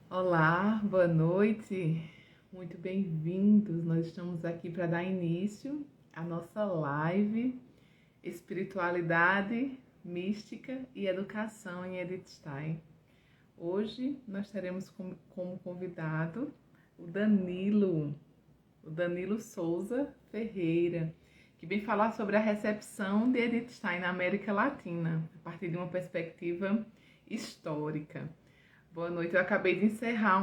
Olá, boa noite, muito bem-vindos. Nós estamos aqui para dar início à nossa live Espiritualidade, Mística e Educação em Edith Stein. Hoje nós teremos como convidado o Danilo Souza Ferreira, que vem falar sobre a recepção de Edith Stein na América Latina, a partir de uma perspectiva histórica. Boa noite. Eu acabei de encerrar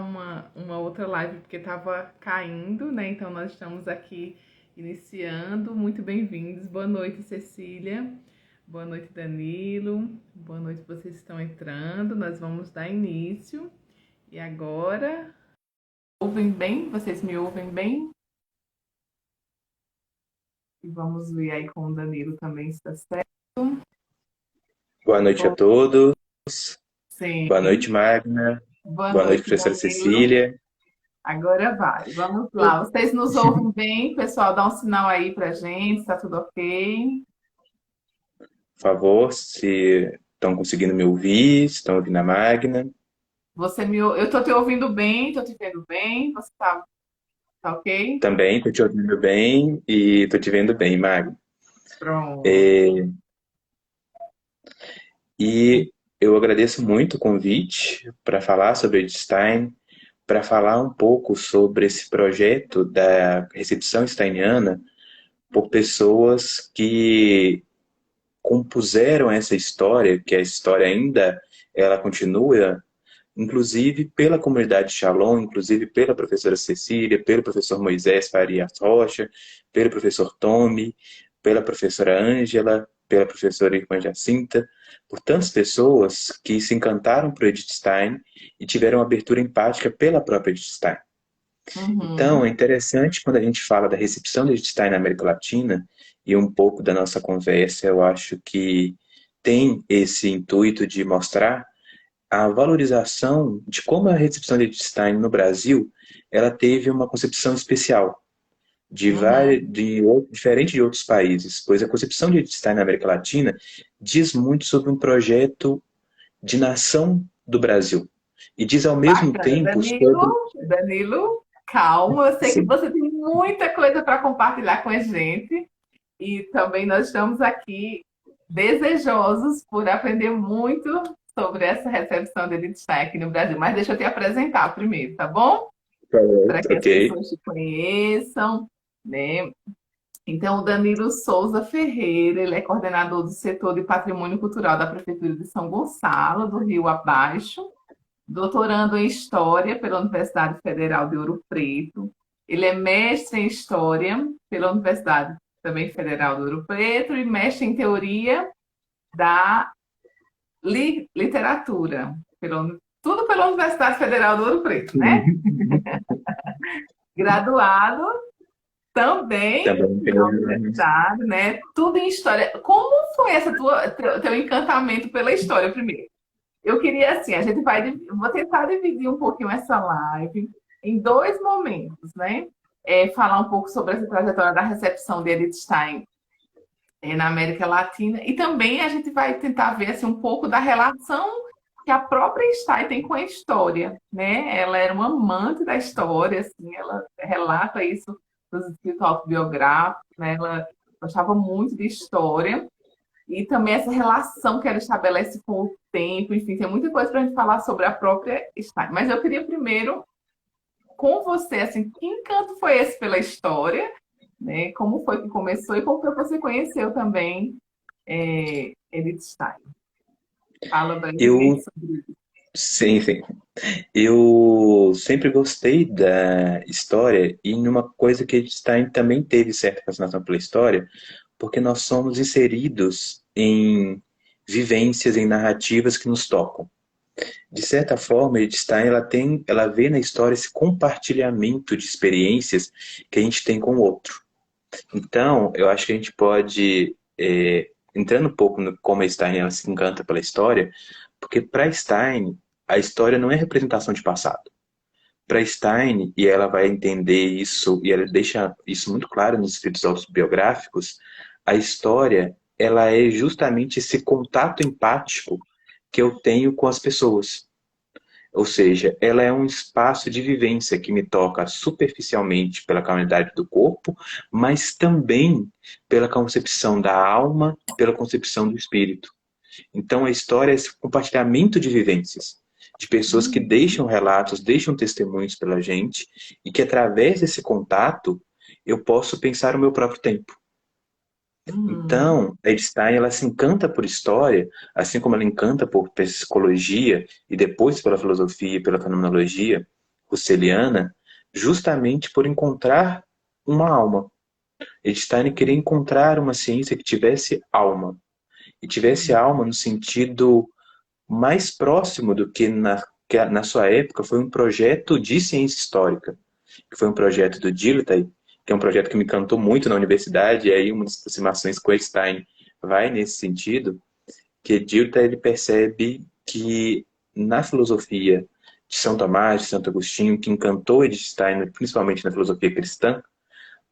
uma outra live porque estava caindo, né? Então nós estamos aqui iniciando. Muito bem-vindos. Boa noite, Cecília. Boa noite, Danilo. Boa noite, vocês estão entrando. Nós vamos dar início. E agora, ouvem bem? Vocês me ouvem bem? E vamos ver aí com o Danilo também se está certo. Boa noite a Bom, todos. Boa sim. noite, Magna. Boa Boa noite, noite, professora Danilo. Cecília. Agora vai. Vamos lá. Vocês nos ouvem bem? Pessoal, dá um sinal aí pra gente, está tudo ok? Por favor, se estão conseguindo me ouvir, se estão ouvindo a Magna. Eu tô te ouvindo bem, tô te vendo bem, você tá ok? Também estou te ouvindo bem e estou te vendo bem, Magna. Pronto. É, E eu agradeço muito o convite para falar sobre Edith Stein, para falar um pouco sobre esse projeto da recepção steiniana por pessoas que compuseram essa história, que a história ainda ela continua, inclusive pela comunidade Shalom, inclusive pela professora Cecília, pelo professor Moisés Farias Rocha, pelo professor Tommy, pela professora Ângela, pela professora Irmã Jacinta, por tantas pessoas que se encantaram por Edith Stein e tiveram abertura empática pela própria Edith Stein. Então, Uhum. é interessante quando a gente fala da recepção de Edith Stein na América Latina, e um pouco da nossa conversa, eu acho que tem esse intuito de mostrar a valorização de como a recepção de Edith Stein no Brasil, ela teve uma concepção especial, Uhum. diferente de outros países, pois a concepção de Edith Stein na América Latina diz muito sobre um projeto de nação do Brasil. E diz ao mesmo Bacana. tempo sobre... Danilo, calma. Eu sei que você tem muita coisa para compartilhar com a gente. E também nós estamos aqui desejosos por aprender muito sobre essa recepção de Edith Stein aqui no Brasil. Mas deixa eu te apresentar primeiro, tá bom? Para que as Ok, pessoas te conheçam, né? Então, o Danilo Souza Ferreira, ele é coordenador do setor de patrimônio cultural da Prefeitura de São Gonçalo, do Rio Abaixo, doutorando em História pela Universidade Federal de Ouro Preto. Ele é mestre em História pela Universidade também Federal de Ouro Preto e mestre em Teoria da Literatura, tudo pela Universidade Federal de Ouro Preto, né? Graduado também também na tem... universidade, né? Tudo em história. Como foi teu encantamento pela história primeiro? Eu queria assim, vou tentar dividir um pouquinho essa live em dois momentos, né? Falar um pouco sobre essa trajetória da recepção de Edith Stein na América Latina e também a gente vai tentar ver assim, um pouco da relação que a própria Stein tem com a história, né? Ela era uma amante da história, assim, ela relata isso nos escritos autobiográficos, né? Ela gostava muito de história e também essa relação que ela estabelece com o tempo, enfim, tem muita coisa para a gente falar sobre a própria Stein. Mas eu queria primeiro com você, assim, que encanto foi esse pela história, né? Como foi que começou e como foi que você conheceu também Edith Stein? Fala brevemente Eu, sobre isso. sim, sim. Eu sempre gostei da história e numa coisa que Stein também teve certa fascinação pela história, porque nós somos inseridos em vivências, em narrativas que nos tocam. De certa forma, Edith Stein ela vê na história esse compartilhamento de experiências que a gente tem com o outro. Então, eu acho que a gente pode, entrando um pouco no como a Stein ela se encanta pela história, porque para Stein a história não é representação de passado. Para Stein, e ela vai entender isso, e ela deixa isso muito claro nos escritos autobiográficos, a história ela é justamente esse contato empático que eu tenho com as pessoas. Ou seja, ela é um espaço de vivência que me toca superficialmente pela calamidade do corpo, mas também pela concepção da alma, pela concepção do espírito. Então a história é esse compartilhamento de vivências, de pessoas que Uhum. deixam relatos, deixam testemunhos pela gente, e que através desse contato eu posso pensar o meu próprio tempo. Uhum. Então, a Edith Stein, ela se encanta por história, assim como ela encanta por psicologia e depois pela filosofia e pela fenomenologia russeliana, justamente por encontrar uma alma. Edith Stein queria encontrar uma ciência que tivesse alma. E tivesse Uhum. alma no sentido mais próximo do que na sua época foi um projeto de ciência histórica, que foi um projeto do Dilthey, que é um projeto que me encantou muito na universidade, e aí uma das aproximações com Einstein vai nesse sentido, que Dilthey ele percebe que na filosofia de São Tomás, de Santo Agostinho, que encantou Edith Stein, principalmente na filosofia cristã,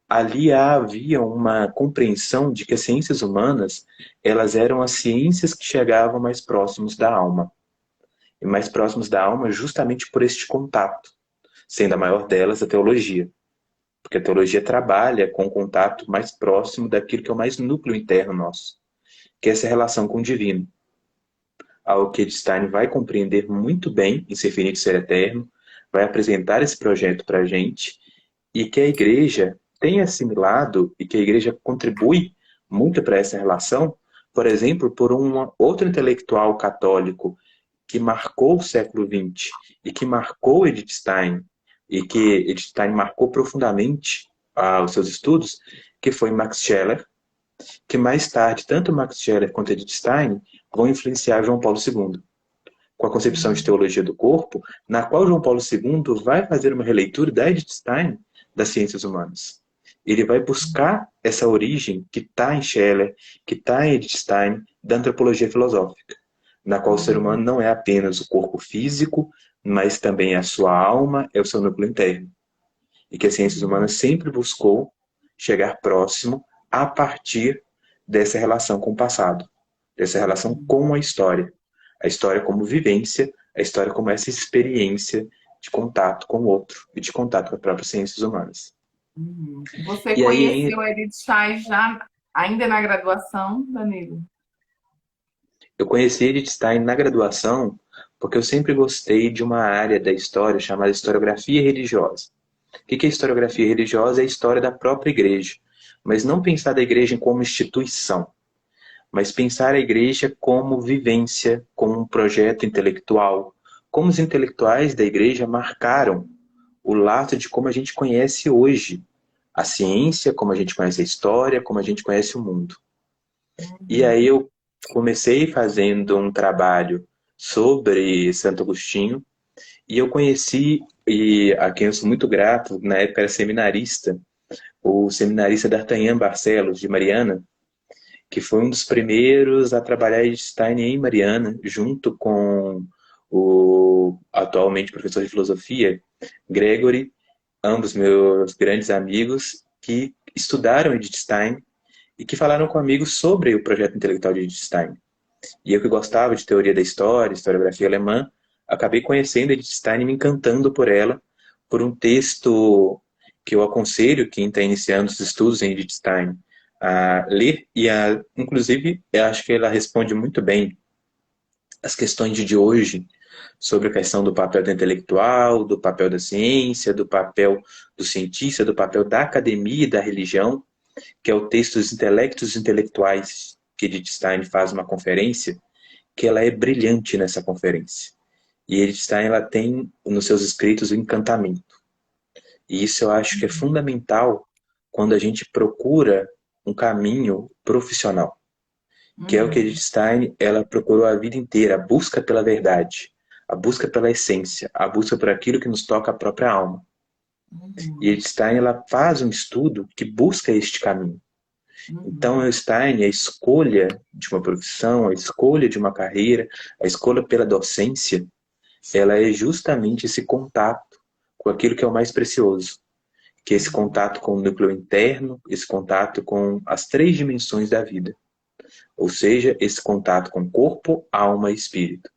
ali havia uma compreensão de que as ciências humanas elas eram as ciências que chegavam mais próximos da alma. E mais próximos da alma justamente por este contato, sendo a maior delas a teologia. Porque a teologia trabalha com o contato mais próximo daquilo que é o mais núcleo interno nosso, que é essa relação com o divino. Algo que Stein vai compreender muito bem em Ser Finito e Ser Eterno, vai apresentar esse projeto para a gente, e que a igreja tem assimilado e que a igreja contribui muito para essa relação, por exemplo, por um outro intelectual católico que marcou o século XX e que marcou Edith Stein e que Edith Stein marcou profundamente os seus estudos, que foi Max Scheler, que mais tarde, tanto Max Scheler quanto Edith Stein vão influenciar João Paulo II, com a concepção de Uhum. teologia do corpo, na qual João Paulo II vai fazer uma releitura da Edith Stein das ciências humanas. Ele vai buscar essa origem que está em Scheler, que está em Edith Stein, da antropologia filosófica, na qual o ser humano Uhum. não é apenas o corpo físico, mas também a sua alma, é o seu núcleo interno. E que as ciências humanas Uhum. sempre buscou chegar próximo a partir dessa relação com o passado, dessa relação com a história como vivência, a história como essa experiência de contato com o outro e de contato com as próprias ciências humanas. Uhum. Você E aí conheceu a Edith Stein já ainda na graduação, Danilo? eu conheci Edith Stein na graduação porque eu sempre gostei de uma área da história chamada historiografia religiosa. O que é historiografia religiosa? É a história da própria igreja, mas não pensar da igreja como instituição, mas pensar a igreja como vivência, como um projeto intelectual, como os intelectuais da igreja marcaram o laço de como a gente conhece hoje a ciência, como a gente conhece a história, como a gente conhece o mundo. E aí Uhum. eu comecei fazendo um trabalho sobre Santo Agostinho e eu conheci, e a quem eu sou muito grato, na época era seminarista, o seminarista D'Artagnan Barcelos, de Mariana, que foi um dos primeiros a trabalhar Einstein em Mariana, junto com o atualmente professor de filosofia, Gregory, ambos meus grandes amigos, que estudaram Edith Stein e que falaram comigo sobre o projeto intelectual de Edith Stein. E eu que gostava de teoria da história, historiografia alemã, acabei conhecendo Edith Stein e me encantando por ela, por um texto que eu aconselho quem está iniciando os estudos em Edith Stein a ler inclusive, eu acho que ela responde muito bem as questões de hoje sobre a questão do papel do intelectual, do papel da ciência, do papel do cientista, do papel da academia e da religião, que é o texto Os Intelectos Intelectuais, que Edith Stein faz uma conferência, que ela é brilhante nessa conferência. E Edith Stein ela tem nos seus escritos o encantamento. E isso eu acho que é fundamental quando a gente procura um caminho profissional, que é o que Edith Uhum. Stein ela procurou a vida inteira, a busca pela verdade, a busca pela essência, a busca por aquilo que nos toca a própria alma. E Uhum. Edith Stein ela faz um estudo que busca este caminho. Então, Uhum. Einstein, a escolha de uma profissão, a escolha de uma carreira, a escolha pela docência, ela é justamente esse contato com aquilo que é o mais precioso, que é esse Uhum. contato com o núcleo interno, esse contato com as três dimensões da vida, ou seja, esse contato com corpo, alma e espírito.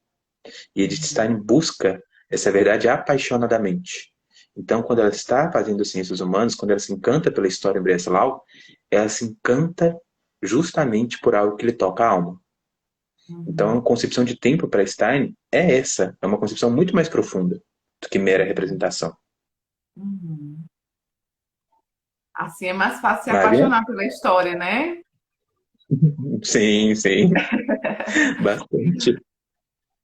E Edith Stein busca essa verdade apaixonadamente. Então, quando ela está fazendo ciências humanas, quando ela se encanta pela história em Breslau, ela se encanta justamente por algo que lhe toca a alma. Então, a Uhum, concepção de tempo para Stein é essa, é uma concepção muito mais profunda do que mera representação. uhum. Assim é mais fácil se Maria? apaixonar pela história, né? Sim, sim, bastante.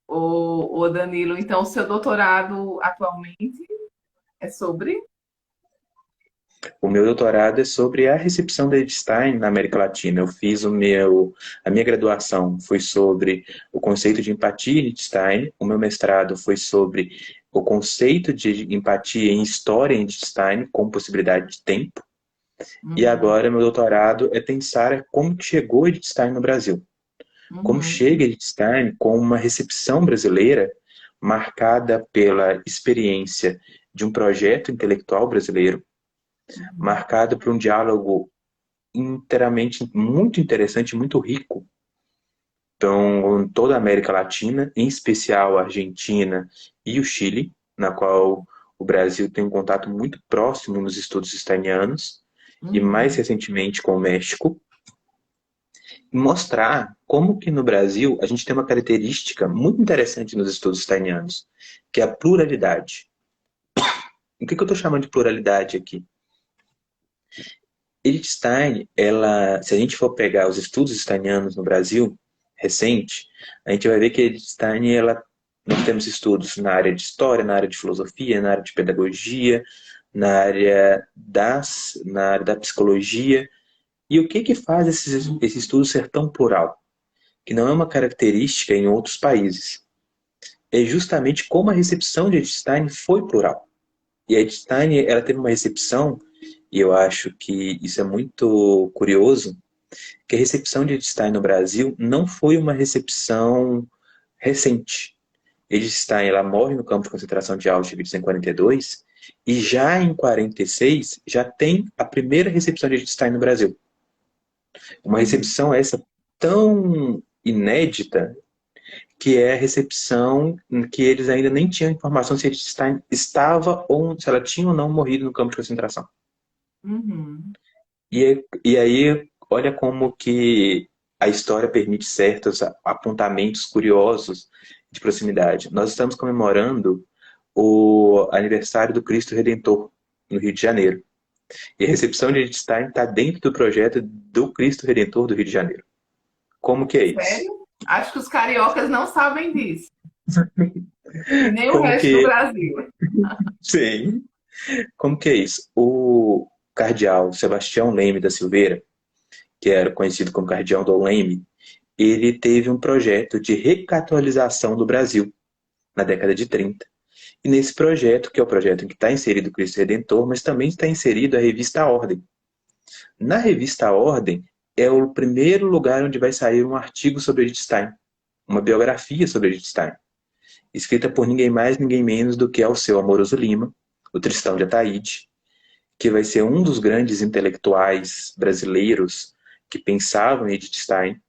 O Danilo, então, o seu doutorado atualmente é sobre? O meu doutorado é sobre a recepção de Stein na América Latina. Eu fiz a minha graduação foi sobre o conceito de empatia em Stein. O meu mestrado foi sobre o conceito de empatia em história em Stein com possibilidade de tempo. E Uhum, agora meu doutorado é pensar como que chegou Edith Stein no Brasil. Como uhum, chega Edith Stein com uma recepção brasileira marcada pela experiência de um projeto intelectual brasileiro, uhum, marcado por um diálogo inteiramente muito interessante, muito rico. Então, toda a América Latina, em especial a Argentina e o Chile, na qual o Brasil tem um contato muito próximo nos estudos steinianos, e mais uhum. recentemente com o México, e mostrar como que no Brasil a gente tem uma característica muito interessante nos estudos steinianos, que é a pluralidade. O que eu estou chamando de pluralidade aqui? Edith Stein, ela, se a gente for pegar os estudos steinianos no Brasil, recente, a gente vai ver que Edith Stein, nós temos estudos na área de história, na área de filosofia, na área de pedagogia, na área da psicologia. E o que que faz esse estudo ser tão plural? Que não é uma característica em outros países. É justamente como a recepção de Edith Stein foi plural. E a Edith Stein, ela teve uma recepção, e eu acho que isso é muito curioso, que a recepção de Edith Stein no Brasil não foi uma recepção recente. Edith Stein, ela morre no campo de concentração de Auschwitz em 42, e já em 46 já tem a primeira recepção de Edith Stein no Brasil. Uma Uhum. recepção essa tão inédita que é a recepção em que eles ainda nem tinham informação se Edith Stein estava ou se ela tinha ou não morrido no campo de concentração. Uhum. E aí, olha como que a história permite certos apontamentos curiosos de proximidade. Nós estamos comemorando o aniversário do Cristo Redentor, no Rio de Janeiro. E a recepção de Edith Stein está dentro do projeto do Cristo Redentor do Rio de Janeiro. Como que é isso? Sério? Acho que os cariocas não sabem disso. E nem o Como resto do que... Brasil. Sim. Como que é isso? O cardeal Sebastião Leme da Silveira, que era conhecido como cardeal Dom Leme, ele teve um projeto de recatolização do Brasil na década de 30. E nesse projeto, que é o projeto em que está inserido o Cristo Redentor, mas também está inserido a revista Ordem. Na revista Ordem é o primeiro lugar onde vai sair um artigo sobre Edith Stein, uma biografia sobre Edith Stein, escrita por ninguém mais, ninguém menos do que Alceu Amoroso Lima, o Tristão de Ataíde, que vai ser um dos grandes intelectuais brasileiros que pensavam em Edith Stein.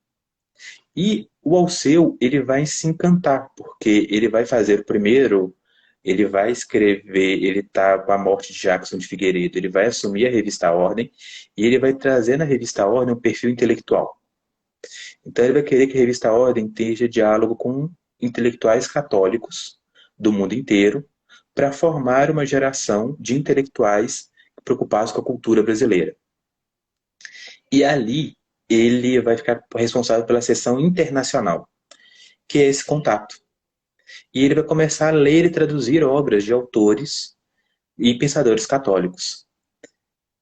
E o Alceu, ele vai se encantar, porque ele vai fazer o primeiro, ele vai escrever, ele está com a morte de Jackson de Figueiredo, ele vai assumir a revista Ordem, e ele vai trazer na revista Ordem um perfil intelectual. Então ele vai querer que a revista Ordem esteja diálogo com intelectuais católicos do mundo inteiro, para formar uma geração de intelectuais preocupados com a cultura brasileira. E ali ele vai ficar responsável pela seção internacional, que é esse contato. E ele vai começar a ler e traduzir obras de autores e pensadores católicos.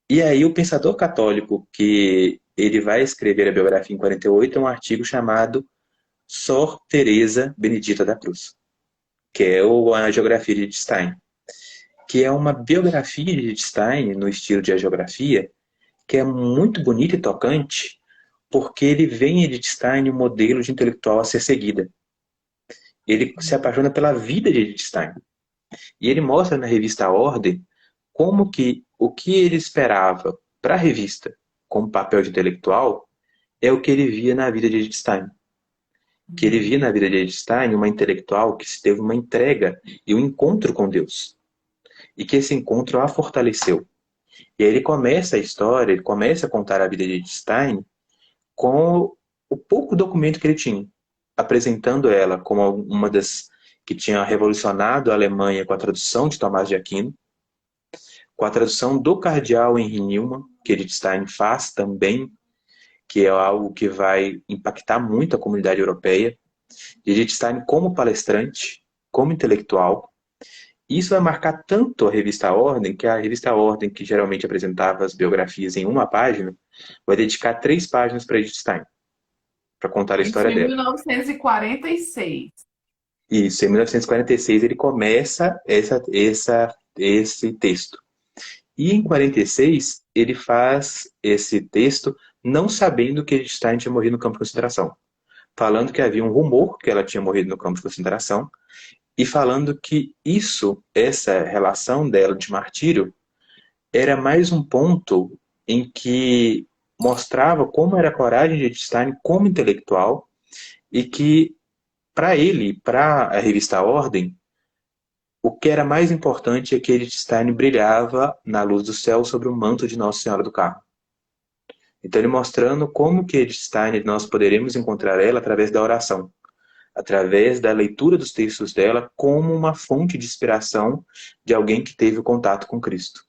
E aí o pensador católico que ele vai escrever a biografia em 48 é um artigo chamado Sor Teresa Benedita da Cruz, que é a geografia de Stein, que é uma biografia de Stein no estilo de geografia, que é muito bonita e tocante, porque ele vê em Edith Stein um modelo de intelectual a ser seguida. Ele se apaixona pela vida de Edith Stein. E ele mostra na revista Ordem como que o que ele esperava para a revista como papel de intelectual é o que ele via na vida de Edith Stein. que ele via na vida de Edith Stein uma intelectual que se teve uma entrega e um encontro com Deus. E que esse encontro a fortaleceu. E aí ele começa a história, ele começa a contar a vida de Edith Stein com o pouco documento que ele tinha, apresentando ela como uma das que tinha revolucionado a Alemanha com a tradução de Tomás de Aquino, com a tradução do cardeal Henry Newman, que Edith Stein faz também, que é algo que vai impactar muito a comunidade europeia. Edith Stein como palestrante, como intelectual. Isso vai marcar tanto a revista Ordem, que a revista Ordem, que geralmente apresentava as biografias em uma página, vai dedicar 3 páginas para Edith Stein, para contar a Isso história em dela. 1946. Isso, em 1946 ele começa esse texto. E em 46 ele faz esse texto não sabendo que Edith Stein tinha morrido no campo de concentração. Falando que havia um rumor que ela tinha morrido no campo de concentração e falando que essa relação dela de martírio, era mais um ponto em que mostrava como era a coragem de Edith Stein como intelectual e que, para ele, para a revista Ordem, o que era mais importante é que Edith Stein brilhava na luz do céu sobre o manto de Nossa Senhora do Carmo. Então ele mostrando como que Edith Stein, nós poderemos encontrar ela através da oração, através da leitura dos textos dela como uma fonte de inspiração de alguém que teve o contato com Cristo.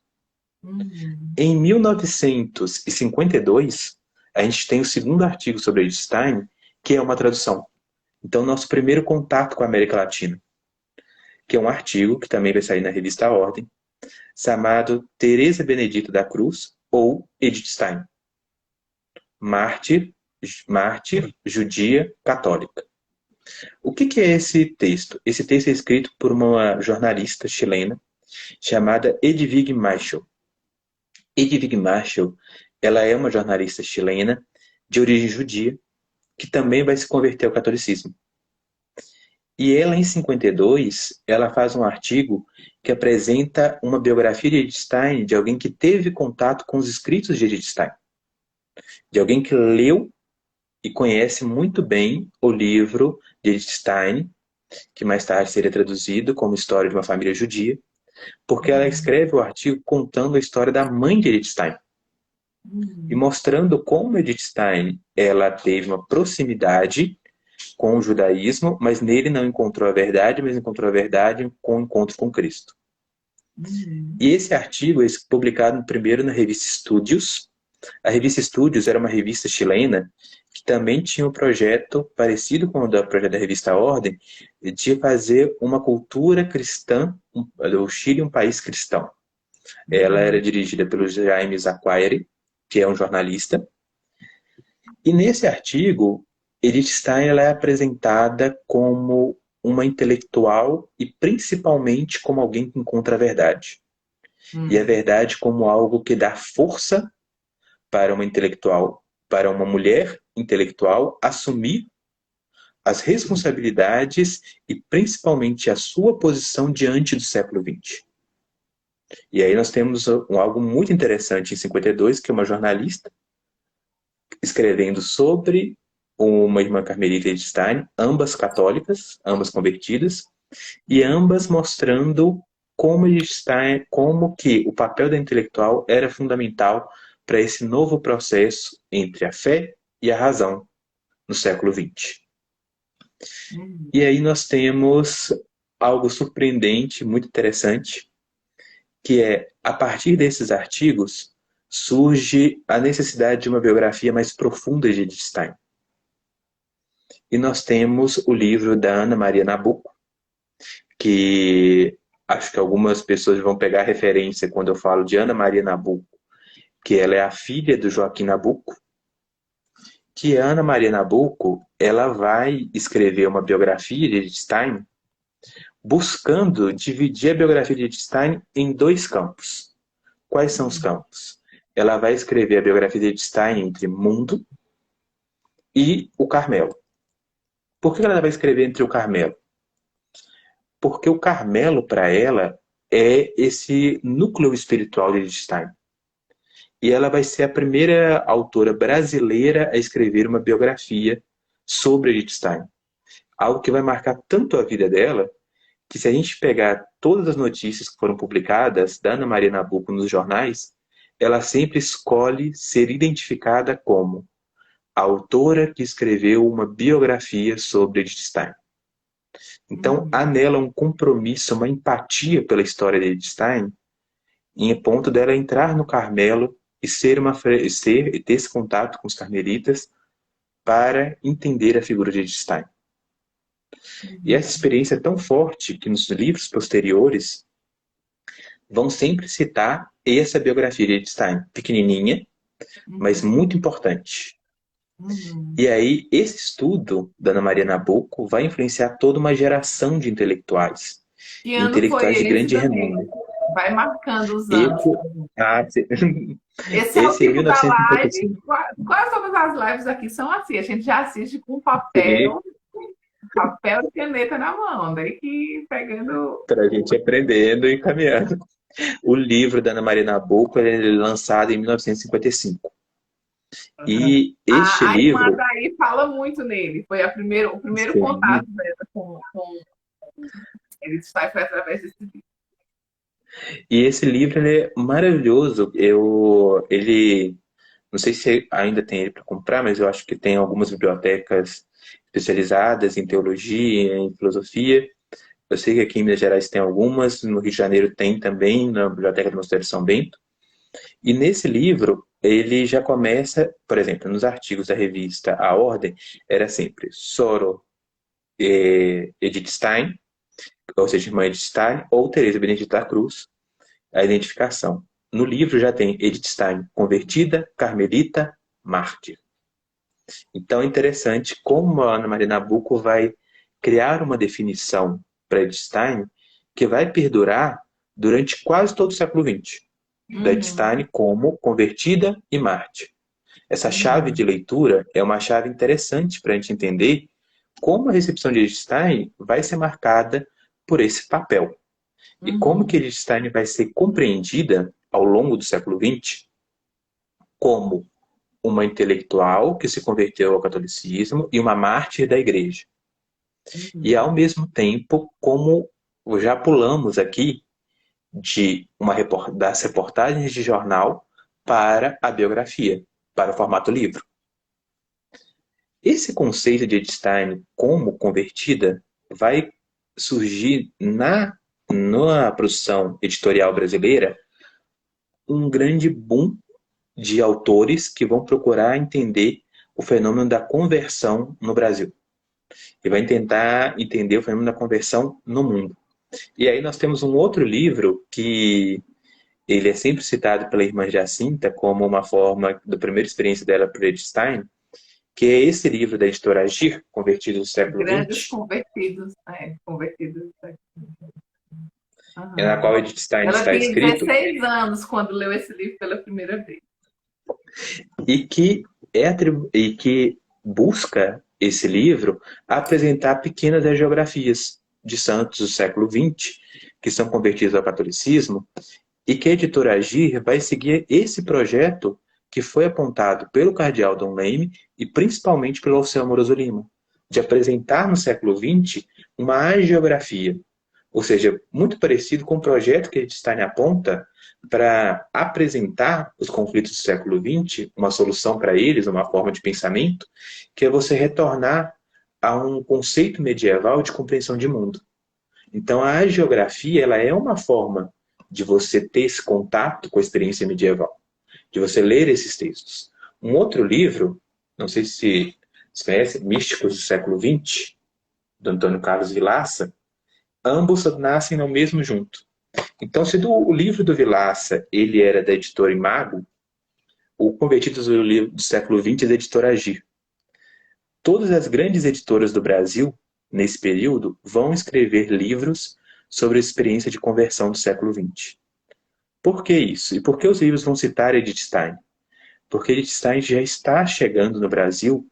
Uhum. Em 1952, a gente tem o segundo artigo sobre Edith Stein, que é uma tradução. Então, nosso primeiro contato com a América Latina, que é um artigo que também vai sair na revista Ordem, chamado Teresa Benedita da Cruz, ou Edith Stein. Mártir, judia, católica. O que é esse texto? Esse texto é escrito por uma jornalista chilena chamada Edvige Marshall. Edvige Marshall, ela é uma jornalista chilena de origem judia que também vai se converter ao catolicismo. E ela, em 52, ela faz um artigo que apresenta uma biografia de Edith Stein, de alguém que teve contato com os escritos de Edith Stein. De alguém que leu e conhece muito bem o livro de Edith Stein, que mais tarde seria traduzido como História de uma Família Judia, porque ela escreve o artigo contando a história da mãe de Edith Stein. E mostrando como Edith Stein ela teve uma proximidade com o judaísmo, mas nele não encontrou a verdade, mas encontrou a verdade com o encontro com Cristo. E esse artigo é publicado primeiro na revista Estúdios. A revista Estúdios era uma revista chilena que também tinha um projeto parecido com o projeto da revista Ordem, de fazer uma cultura cristã, o Chile um país cristão. Ela era dirigida pelo Jaime Zaquairi, que é um jornalista. E nesse artigo, Edith Stein ela é apresentada como uma intelectual e principalmente como alguém que encontra a verdade. E a verdade como algo que dá força para uma intelectual, para uma mulher intelectual assumir as responsabilidades e principalmente a sua posição diante do século XX. E aí nós temos algo muito interessante em 52, que é uma jornalista escrevendo sobre uma irmã carmelita Edith Stein, ambas católicas, ambas convertidas, e ambas mostrando como Edith Stein, como que o papel da intelectual era fundamental para esse novo processo entre a fé e a razão no século XX. E aí nós temos algo surpreendente, muito interessante, que é, a partir desses artigos, surge a necessidade de uma biografia mais profunda de Edith Stein. E nós temos o livro da Ana Maria Nabuco, que acho que algumas pessoas vão pegar referência quando eu falo de Ana Maria Nabuco, que ela é a filha do Joaquim Nabuco, que a Ana Maria Nabuco, ela vai escrever uma biografia de Edith Stein, buscando dividir a biografia de Edith Stein em 2 campos. Quais são os campos? Ela vai escrever a biografia de Edith Stein entre mundo e o Carmelo. Por que ela vai escrever entre o Carmelo? Porque o Carmelo, para ela, é esse núcleo espiritual de Edith Stein. E ela vai ser a primeira autora brasileira a escrever uma biografia sobre Edith Stein. algo que vai marcar tanto a vida dela, que se a gente pegar todas as notícias que foram publicadas da Ana Maria Nabuco nos jornais, ela sempre escolhe ser identificada como a autora que escreveu uma biografia sobre Edith Stein. Então, há Uhum. nela um compromisso, uma empatia pela história de Edith Stein, em ponto dela entrar no Carmelo e ter esse contato com os carmelitas para entender a figura de Edith Stein. E essa Uhum. experiência é tão forte que nos livros posteriores vão sempre citar essa biografia de Edith Stein, pequenininha, mas Uhum. muito importante. Uhum. E aí, esse estudo da Ana Maria Nabuco vai influenciar toda uma geração de intelectuais, Que ano foi intelectuais de esse, grande Danilo? renome. Vai marcando os anos. Esse, ah, Esse é o esse é tipo da live. 1955. Quase todas as lives aqui são assim. A gente já assiste com E papel e caneta na mão, daí que pegando. para a gente aprendendo e caminhando. O livro da Ana Maria Nabuco ele é lançado em 1955. Aham. E este A irmã livro, daí fala muito nele. Foi o primeiro contato sim, dela com ele está foi através desse livro. e esse livro ele é maravilhoso. Não sei se ainda tem ele para comprar, mas eu acho que tem algumas bibliotecas especializadas em teologia, em filosofia. Eu sei que aqui em Minas Gerais tem algumas, no Rio de Janeiro tem também, na Biblioteca do Mosteiro de São Bento. E nesse livro, ele já começa, por exemplo, nos artigos da revista A Ordem, era sempre Soro Edith Stein, ou seja, irmã Edith Stein, ou Teresa Benedita da Cruz, a identificação. No livro já tem Edith Stein, convertida, carmelita, mártir. Então é interessante como a Ana Maria Nabuco vai criar uma definição para Edith Stein que vai perdurar durante quase todo o século XX. Da Edith Uhum, Stein como convertida e mártir. Essa chave uhum, de leitura é uma chave interessante para a gente entender como a recepção de Edith Stein vai ser marcada por esse papel. E como que uhum, Edith Stein vai ser compreendida ao longo do século XX como uma intelectual que se converteu ao catolicismo e uma mártir da igreja. E, uhum, ao mesmo tempo, como já pulamos aqui das reportagens de jornal para a biografia, para o formato livro. Esse conceito de Edith Stein como convertida vai surgir na produção editorial brasileira um grande boom de autores que vão procurar entender o fenômeno da conversão no Brasil. E vai tentar entender o fenômeno da conversão no mundo. E aí nós temos um outro livro que ele é sempre citado pela irmã Jacinta como uma forma da primeira experiência dela por Edith Stein, que é esse livro da editora Agir, Convertido do século grandes XX, convertidos, convertidos. na Aham. qual Edith Stein Ela está tinha escrito, 16 anos quando leu esse livro pela primeira vez. e que, e que busca esse livro apresentar pequenas geografias de santos do século XX, que são convertidos ao catolicismo, e que a editora Agir vai seguir esse projeto que foi apontado pelo cardeal Dom Leme e principalmente pelo Alceu Amoroso Lima, de apresentar no século XX uma hagiografia, ou seja, muito parecido com o projeto que a gente está em aponta para apresentar os conflitos do século XX, uma solução para eles, uma forma de pensamento, que é você retornar a um conceito medieval de compreensão de mundo. Então, a geografia ela é uma forma de você ter esse contato com a experiência medieval, de você ler esses textos. Um outro livro, não sei se você conhece, Místicos do século XX, do Antônio Carlos Vilaça, ambos nascem no mesmo junto. Então, se o livro do Vilaça ele era da editora Imago, o Convertidos do século XX é da editora Agir. Todas as grandes editoras do Brasil, nesse período, vão escrever livros sobre a experiência de conversão do século XX. Por que isso? E por que os livros vão citar Edith Stein? Porque Edith Stein já está chegando no Brasil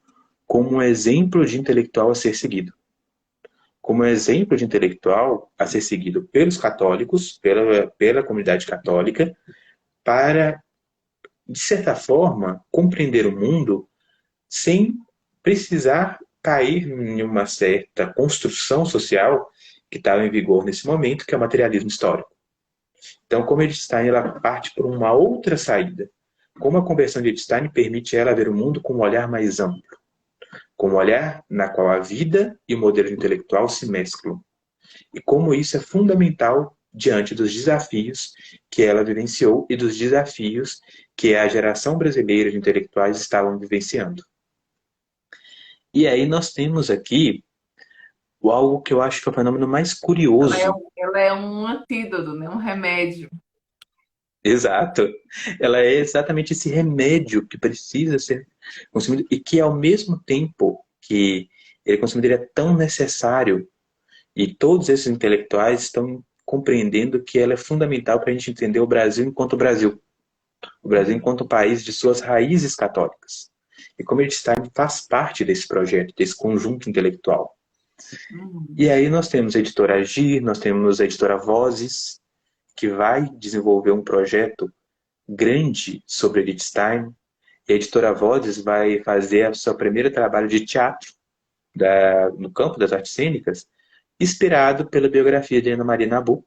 como um exemplo de intelectual a ser seguido. Como um exemplo de intelectual a ser seguido pelos católicos, pela comunidade católica, para, de certa forma, compreender o mundo sem precisar cair em uma certa construção social que estava em vigor nesse momento, que é o materialismo histórico. Então, como Edstein, ela parte por uma outra saída. Como a conversão de Edstein permite ela ver o mundo com um olhar mais amplo, com um olhar na qual a vida e o modelo intelectual se mesclam. E como isso é fundamental diante dos desafios que ela vivenciou e dos desafios que a geração brasileira de intelectuais estavam vivenciando. E aí nós temos aqui algo que eu acho que é o fenômeno mais Ela é, curioso. ela é um antídoto, né? Um remédio. Exato. Ela é exatamente esse remédio que precisa ser consumido e que, ao mesmo tempo que ele é consumido, ele é tão necessário. E todos esses intelectuais estão compreendendo que ela é fundamental para a gente entender o Brasil enquanto Brasil. O Brasil enquanto país de suas raízes católicas. E como Edstein faz parte desse projeto, desse conjunto intelectual. Uhum. E aí nós temos a editora Agir, nós temos a editora Vozes, que vai desenvolver um projeto grande sobre Edstein. E a editora Vozes vai fazer o seu primeiro trabalho de teatro no campo das artes cênicas, inspirado pela biografia de Ana Maria Nabuco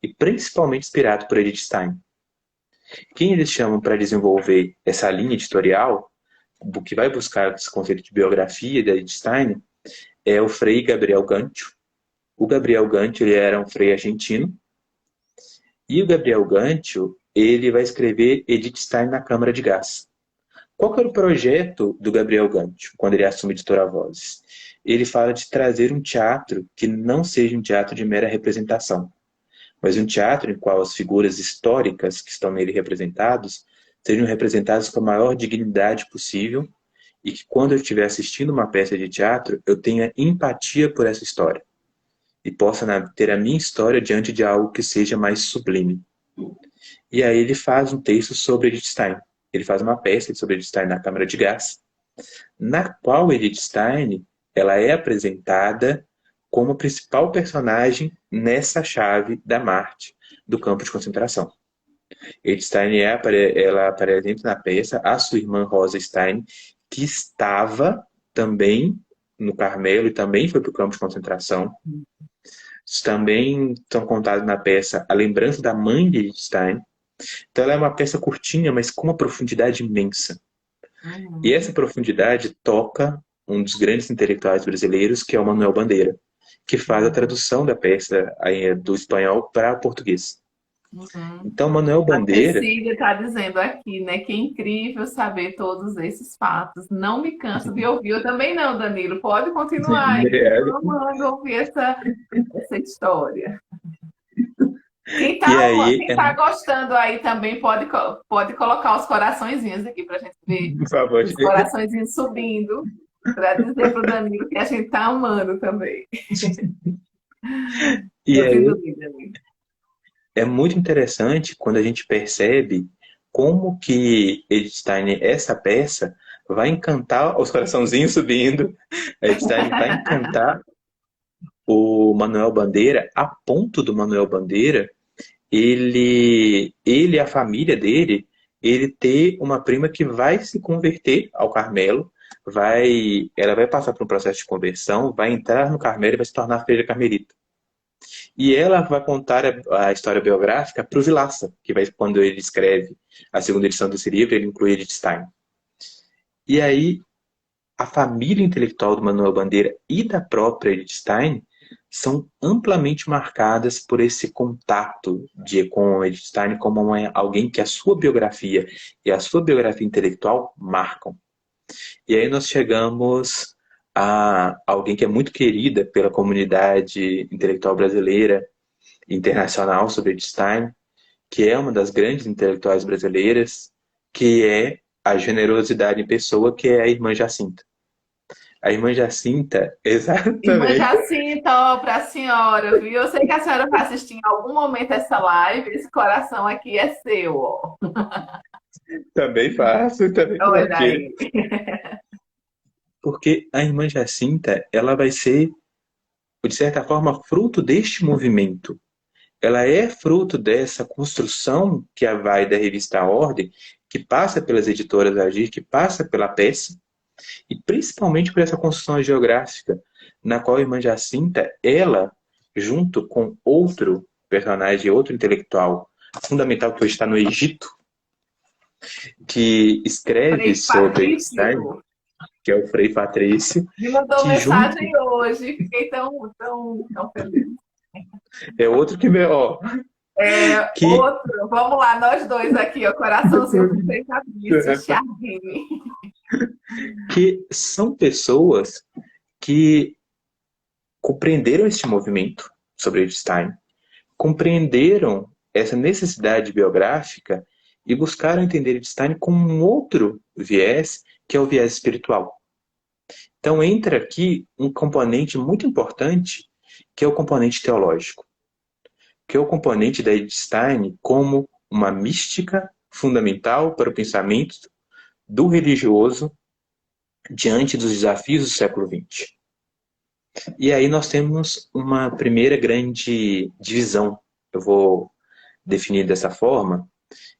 e principalmente inspirado por Edith Stein. Quem eles chamam para desenvolver essa linha editorial, que vai buscar esse conceito de biografia de Edith Stein, é o Frei Gabriel Gantio. O Gabriel Gantio, ele era um frei argentino, e o Gabriel Gantio, ele vai escrever Edith Stein na Câmara de Gás. Qual que era o projeto do Gabriel Gantio, quando ele assume a editora Vozes? Ele fala de trazer um teatro que não seja um teatro de mera representação, mas um teatro em qual as figuras históricas que estão nele representados sejam representadas com a maior dignidade possível e que quando eu estiver assistindo uma peça de teatro, eu tenha empatia por essa história e possa ter a minha história diante de algo que seja mais sublime. E aí ele faz um texto sobre Edith Stein. Ele faz uma peça sobre Edith Stein na Câmara de Gás, na qual Edith Stein ela é apresentada como principal personagem nessa chave da Marte do campo de concentração. Edith Stein ela apresenta na peça a sua irmã Rosa Stein, que estava também no Carmelo e também foi para o campo de concentração. Também são contados na peça a lembrança da mãe de Edith Stein. Então ela é uma peça curtinha, mas com uma profundidade imensa. E Uhum. essa profundidade toca um dos grandes intelectuais brasileiros, que é o Manuel Bandeira, que faz a tradução da peça do espanhol para o português. Uhum. Então, Manuel A Bandeira, Cecília está dizendo aqui, né? Que é incrível saber todos esses fatos. Não me canso de ouvir. Eu também não, Danilo. Pode continuar aí. Estou amando ouvir essa história. e aí, Quem tá gostando aí também pode colocar os coraçõezinhos aqui para a gente ver por favor, os coraçõezinhos subindo, para dizer para o Danilo que a gente tá amando também. e Tô sem aí dúvida, Danilo. é muito interessante quando a gente percebe como que Edstein, essa peça, vai encantar os coraçãozinhos subindo. Edstein vai encantar o Manuel Bandeira, a ponto do Manuel Bandeira ele e a família dele, ele ter uma prima que vai se converter ao Carmelo, ela vai passar por um processo de conversão, vai entrar no Carmelo e vai se tornar freira carmelita. E ela vai contar a história biográfica para o Vilaça, que vai, quando ele escreve a segunda edição desse livro, ele inclui Edith Stein. E aí, a família intelectual do Manuel Bandeira e da própria Edith Stein são amplamente marcadas por esse contato com Edith Stein como alguém que a sua biografia e a sua biografia intelectual marcam. E aí nós chegamos a alguém que é muito querida pela comunidade intelectual brasileira e internacional sobre Edith Stein, que é uma das grandes intelectuais brasileiras, que é a generosidade em pessoa, que é a irmã Jacinta. A irmã Jacinta, Irmã exatamente. Jacinta, ó, para a senhora, viu? Eu sei que a senhora vai assistir em algum momento essa live. Esse coração aqui é seu, ó. Também faço, também Olha compartilho. aí. Porque a irmã Jacinta, ela vai ser, de certa forma, fruto deste movimento. Ela é fruto dessa construção que vai da revista A Ordem, que passa pelas editoras Agir, que passa pela peça, E principalmente por essa construção geográfica, na qual a irmã Jacinta, ela, junto com outro personagem, outro intelectual fundamental que hoje está no Egito, que escreve Frei sobre Einstein, Patrício que é o Frei Patrício, me mandou que junto mensagem hoje, fiquei tão feliz. é outro que, ó, É, que, outro, vamos lá, nós dois aqui, ó, coraçãozinho com Frei Patrício, Thiaguinho. que são pessoas que compreenderam este movimento sobre Einstein, compreenderam essa necessidade biográfica e buscaram entender Einstein com um outro viés, que é o viés espiritual. Então entra aqui um componente muito importante, que é o componente teológico, que é o componente da Einstein como uma mística fundamental para o pensamento do religioso diante dos desafios do século XX. E aí nós temos uma primeira grande divisão, eu vou definir dessa forma,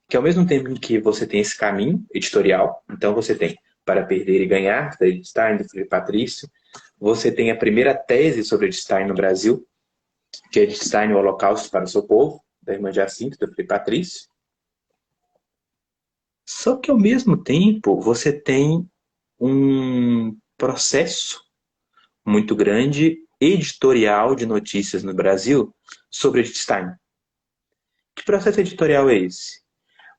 que ao mesmo tempo em que você tem esse caminho editorial, então você tem Para Perder e Ganhar, da Einstein, do Felipe Patrício, você tem a primeira tese sobre Einstein no Brasil, que é Einstein e o Holocausto para o seu povo, da irmã Jacinta, do Felipe Patrício. Só que ao mesmo tempo você tem um processo muito grande editorial de notícias no Brasil sobre Einstein. Que processo editorial é esse?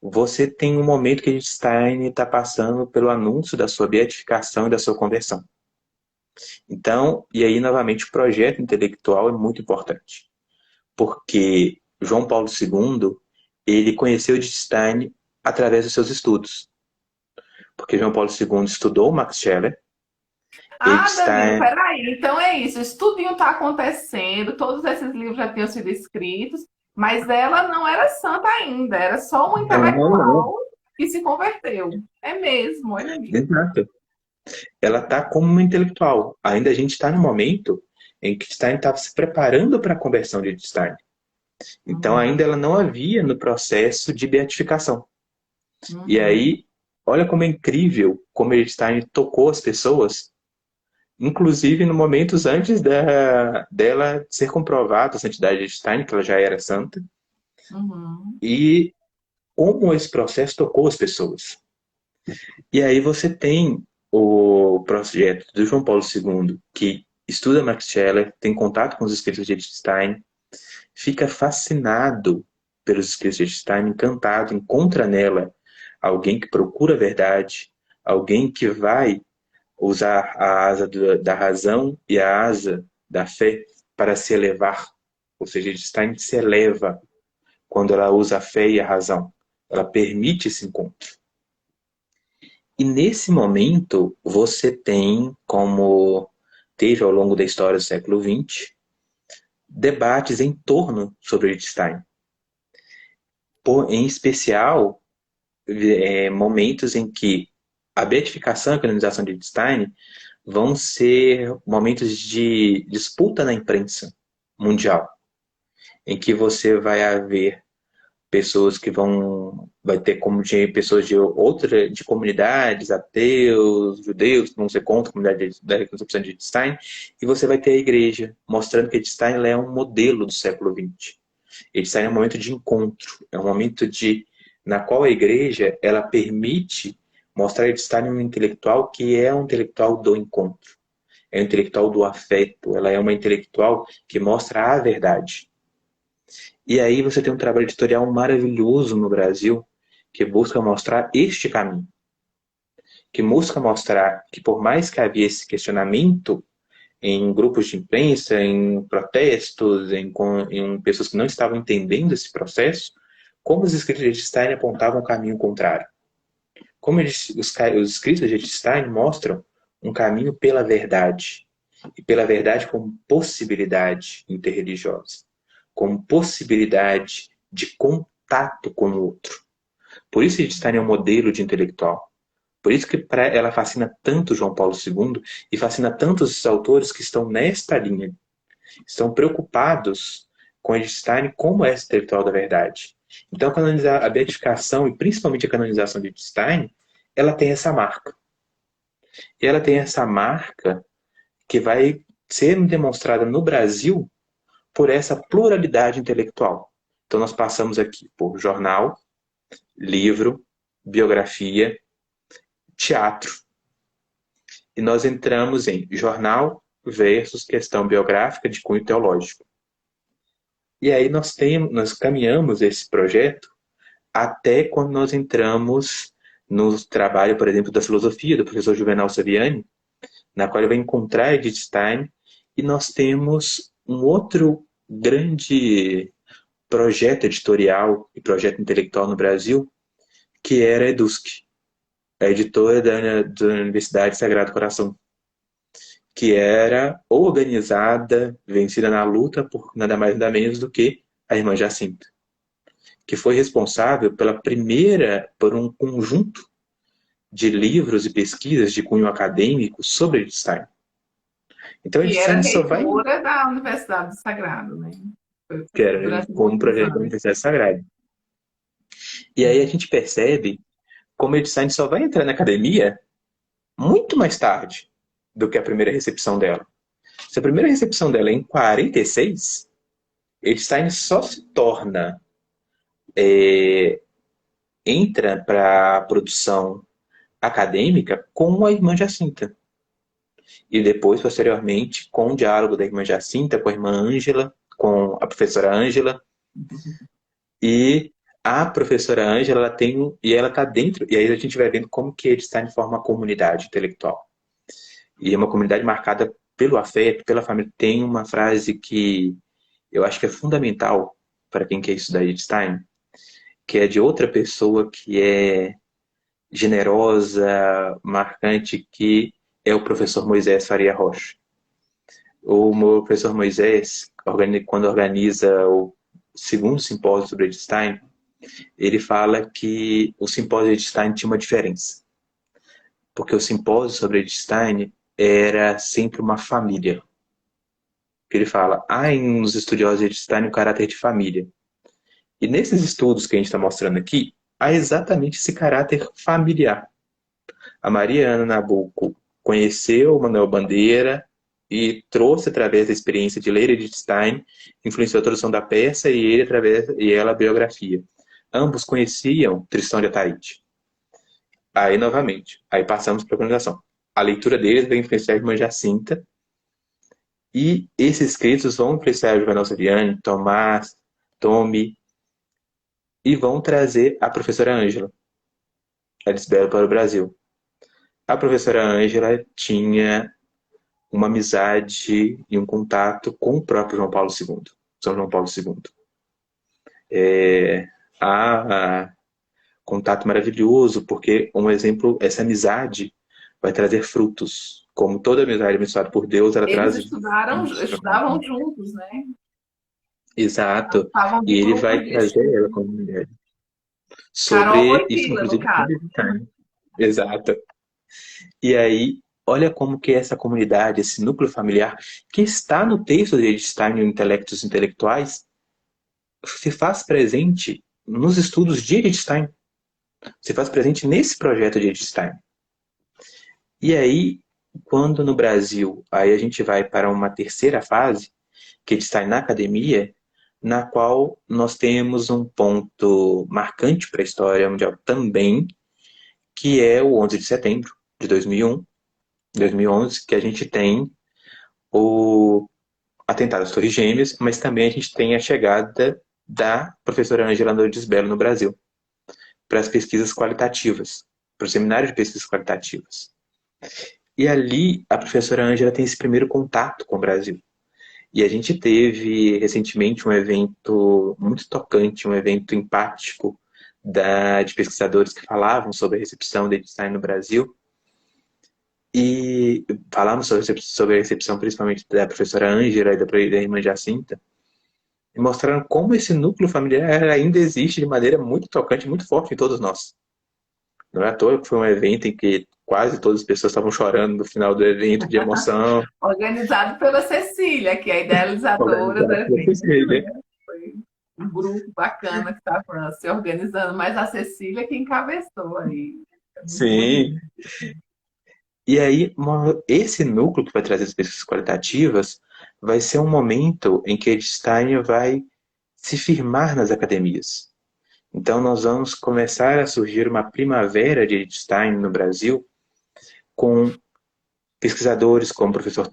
Você tem um momento que Einstein está passando pelo anúncio da sua beatificação e da sua conversão. Então, e aí novamente o projeto intelectual é muito importante, porque João Paulo II, ele conheceu Einstein através dos seus estudos, porque João Paulo II estudou Max Scheler, Ah, Danilo, Einstein... peraí. Então é isso, o estudinho está acontecendo, todos esses livros já tinham sido escritos, mas ela não era santa ainda, era só um Não, não, intelectual que se converteu. É mesmo, olha aí. exato. Ela está como uma intelectual. Ainda a gente está no momento em que Einstein estava se preparando para a conversão de Einstein. Então Uhum, ainda ela não havia no processo de beatificação. E uhum. aí, olha como é incrível como Einstein tocou as pessoas, inclusive no momentos antes dela ser comprovada a santidade de Einstein, que ela já era santa, Uhum. e como esse processo tocou as pessoas. E aí você tem o projeto do João Paulo II, que estuda Max Scheler, tem contato com os escritos de Einstein, fica fascinado pelos escritos de Einstein, encantado, encontra nela alguém que procura a verdade, alguém que vai usar a asa da razão e a asa da fé para se elevar. Ou seja, Einstein se eleva quando ela usa a fé e a razão. Ela permite esse encontro. E nesse momento, você tem, como teve ao longo da história do século XX, debates em torno sobre Einstein. Em especial, momentos em que a beatificação e a canonização de Einstein vão ser momentos de disputa na imprensa mundial, em que você vai haver pessoas que vai ter como de pessoas de comunidades, ateus, judeus, que vão ser contra a comunidade da reconstrução de Einstein, e você vai ter a igreja mostrando que Einstein é um modelo do século XX. Einstein é um momento de encontro, é um momento na qual a igreja ela permite mostrar Einstein um intelectual que é um intelectual do encontro, é um intelectual do afeto, ela é uma intelectual que mostra a verdade. E aí você tem um trabalho editorial maravilhoso no Brasil que busca mostrar este caminho, que busca mostrar que por mais que havia esse questionamento em grupos de imprensa, em protestos, em pessoas que não estavam entendendo esse processo, como os escritos de Stein apontavam um caminho contrário. Como os escritos de Stein mostram um caminho pela verdade, e pela verdade como possibilidade interreligiosa, como possibilidade de contato com o outro. Por isso Stein é um modelo de intelectual. Por isso que ela fascina tanto João Paulo II e fascina tantos os autores que estão nesta linha, estão preocupados com Einstein como esse intelectual da verdade. Então, a beatificação e principalmente a canonização de Einstein, ela tem essa marca. E ela tem essa marca que vai ser demonstrada no Brasil por essa pluralidade intelectual. Então, nós passamos aqui por jornal, livro, biografia, teatro. E nós entramos em jornal versus questão biográfica de cunho teológico. E aí nós caminhamos esse projeto até quando nós entramos no trabalho, por exemplo, da filosofia do professor Juvenal Saviani, na qual ele vai encontrar Edith Stein, e nós temos um outro grande projeto editorial e projeto intelectual no Brasil, que era a EDUSC, a editora da Universidade Sagrado Coração, que era organizada, vencida na luta por nada mais nada menos do que a irmã Jacinta, que foi responsável por um conjunto de livros e pesquisas de cunho acadêmico sobre Edith Stein. Então, Que Edith era Stein só vai... reitora da Universidade do Sagrado, né? Que era Durante como muitos projeto da anos. Universidade Sagrada. E aí a gente percebe como Edith Stein só vai entrar na academia muito mais tarde do que a primeira recepção dela. Se a primeira recepção dela é em 46, Edith Stein só se torna... entra para a produção acadêmica com a irmã Jacinta. E depois, posteriormente, com o diálogo da irmã Jacinta, com a irmã Ângela, com a professora Ângela. E a professora Ângela, ela tem... E ela está dentro... E aí a gente vai vendo como que Edith Stein forma uma comunidade intelectual. E é uma comunidade marcada pelo afeto, pela família. Tem uma frase que eu acho que é fundamental para quem quer estudar Edith Stein, que é de outra pessoa que é generosa, marcante, que é o professor Moisés Faria Rocha. O professor Moisés, quando organiza o segundo simpósio sobre Edith Stein, ele fala que o simpósio de Edith Stein tinha uma diferença. Porque o simpósio sobre Edith Stein era sempre uma família. Ele fala, há nos estudiosos de Edith Stein o caráter de família. E nesses estudos que a gente está mostrando aqui, há exatamente esse caráter familiar. A Mariana Nabuco conheceu o Manuel Bandeira e trouxe através da experiência de ler Edith Stein, influenciou a tradução da peça e ela a biografia. Ambos conheciam Tristão de Ataíde. Aí, novamente, aí passamos para a organização. A leitura deles vai influenciar a irmã Jacinta e esses escritos vão influenciar a Juvenal Saviani, Tomás, Tome, e vão trazer a professora Ângela, a Lisbela, para o Brasil. A professora Ângela tinha uma amizade e um contato com o próprio João Paulo II, São João Paulo II. Há contato maravilhoso, porque, um exemplo, essa amizade vai trazer frutos. Como toda amizade abençoada por Deus, ela Eles traz estudaram, frutos. estudavam juntos, né? Exato. Estavam E de ele grupos vai de trazer ela estudo. como mulher. Carol Sobre isso, Wojtyla, no inclusive, caso. exato. E aí, olha como que essa comunidade, esse núcleo familiar, que está no texto de Edith Stein, Intelectos Intelectuais, se faz presente nos estudos de Edith Stein. Se faz presente nesse projeto de Edith Stein. E aí, quando no Brasil, aí a gente vai para uma terceira fase, que Edith Stein na academia, na qual nós temos um ponto marcante para a história mundial também, que é o 11 de setembro de 2001, 2011, que a gente tem o atentado às Torres Gêmeas, mas também a gente tem a chegada da professora Ângela Lourdes Bello no Brasil, para as pesquisas qualitativas, para o seminário de pesquisas qualitativas. E ali a professora Ângela tem esse primeiro contato com o Brasil. E a gente teve recentemente um evento muito tocante, um evento empático de pesquisadores que falavam sobre a recepção de Edith Stein no Brasil. E falamos sobre a recepção principalmente da professora Ângela e da irmã Jacinta, e mostraram como esse núcleo familiar ainda existe de maneira muito tocante, muito forte em todos nós. Não é à toa que foi um evento em que quase todas as pessoas estavam chorando no final do evento de emoção. Organizado pela Cecília, que é a idealizadora do Organizado por evento. Cecília. Foi um grupo bacana que estava se organizando, mas a Cecília que encabeçou aí. É muito bonito. Sim. E aí, esse núcleo que vai trazer as pesquisas qualitativas vai ser um momento em que Edstein vai se firmar nas academias. Então, nós vamos começar a surgir uma primavera de Edstein no Brasil, com pesquisadores como o professor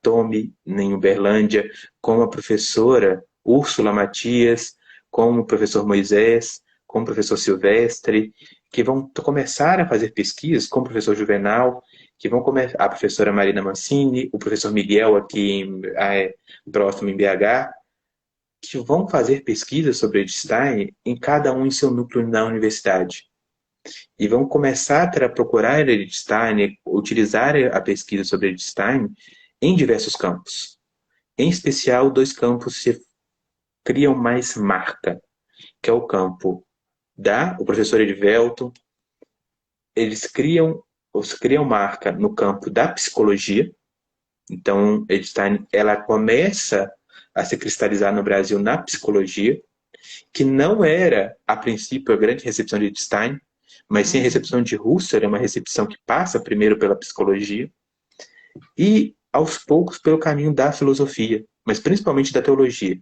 Tomi, em Uberlândia, como a professora Úrsula Matias, como o professor Moisés, como o professor Silvestre, que vão começar a fazer pesquisas, como o professor Juvenal, que vão começar, a professora Marina Mancini, o professor Miguel aqui próximo em BH, que vão fazer pesquisas sobre Einstein em cada um em seu núcleo na universidade. E vão começar a procurar Einstein, utilizar a pesquisa sobre Einstein em diversos campos. Em especial, dois campos se criam mais marca, que é o campo o professor Edivelto, eles criam marca no campo da psicologia. Então, Einstein, ela começa a se cristalizar no Brasil na psicologia, que não era, a princípio, a grande recepção de Einstein, mas sim a recepção de Husserl, é uma recepção que passa primeiro pela psicologia e, aos poucos, pelo caminho da filosofia, mas principalmente da teologia,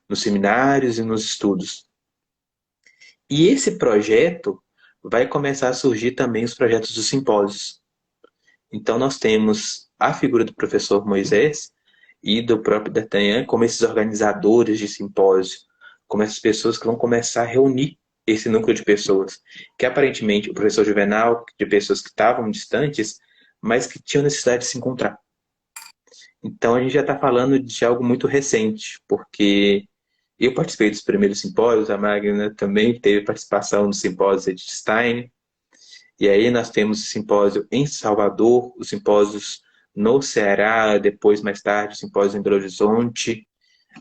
nos seminários e nos estudos. E esse projeto vai começar a surgir também os projetos dos simpósios. Então, nós temos a figura do professor Moisés e do próprio D'Artagnan como esses organizadores de simpósio, como essas pessoas que vão começar a reunir esse núcleo de pessoas, que aparentemente o professor Juvenal, de pessoas que estavam distantes, mas que tinham necessidade de se encontrar. Então, a gente já está falando de algo muito recente, porque eu participei dos primeiros simpósios, a Magna também teve participação no simpósio de Stein, e aí nós temos o simpósio em Salvador, os simpósios no Ceará, depois, mais tarde, o simpósio em Belo Horizonte,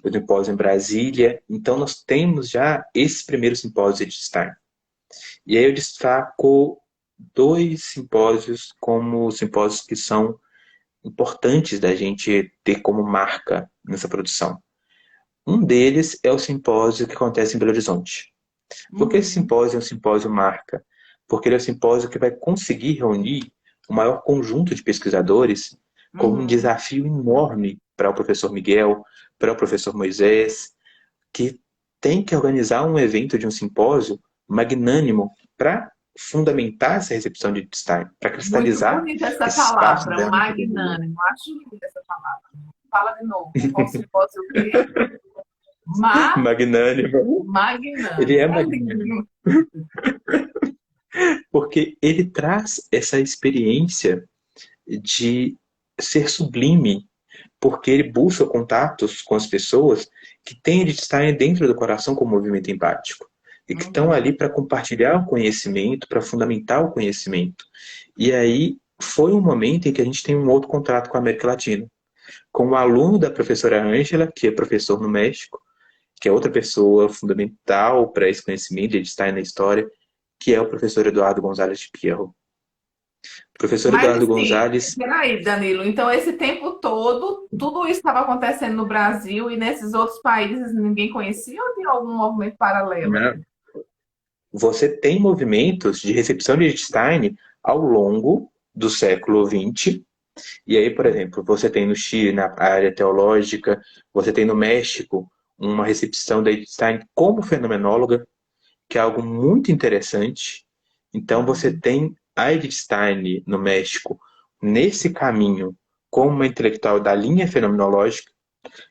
o simpósio em Brasília. Então, nós temos já esses primeiros simpósios de Stein. E aí eu destaco dois simpósios como simpósios que são importantes da gente ter como marca nessa produção. Um deles é o simpósio que acontece em Belo Horizonte. Por que esse simpósio é um simpósio marca? Porque ele é um simpósio que vai conseguir reunir o maior conjunto de pesquisadores com um desafio enorme para o professor Miguel, para o professor Moisés, que tem que organizar um evento de um simpósio magnânimo para fundamentar essa recepção de Stein, para Muito cristalizar bonita essa esse espaço palavra, da metodologia. magnânimo. Acho linda essa palavra. Fala de novo. Como se fosse o quê? Ma Magnânimo. Ele Magnânimo. é É magnânimo. lindo. Porque ele traz essa experiência de ser sublime, porque ele busca contatos com as pessoas que têm de estar dentro do coração com o movimento empático e que estão ali para compartilhar o conhecimento, para fundamentar o conhecimento. E aí foi um momento em que a gente tem um outro contrato com a América Latina, com um aluno da professora Ângela, que é professor no México, que é outra pessoa fundamental para esse conhecimento de estar na história, que é o professor Eduardo Gonzalez de Pierro. O professor Mas Eduardo assim, Gonzalez. peraí, Danilo. Então, esse tempo todo, tudo isso estava acontecendo no Brasil e nesses outros países ninguém conhecia ou tem algum movimento paralelo aí? Né, você tem movimentos de recepção de Einstein ao longo do século XX. E aí, por exemplo, você tem no Chile, na área teológica, você tem no México uma recepção da Einstein como fenomenóloga, que é algo muito interessante. Então, você tem a Edith Stein no México nesse caminho como uma intelectual da linha fenomenológica.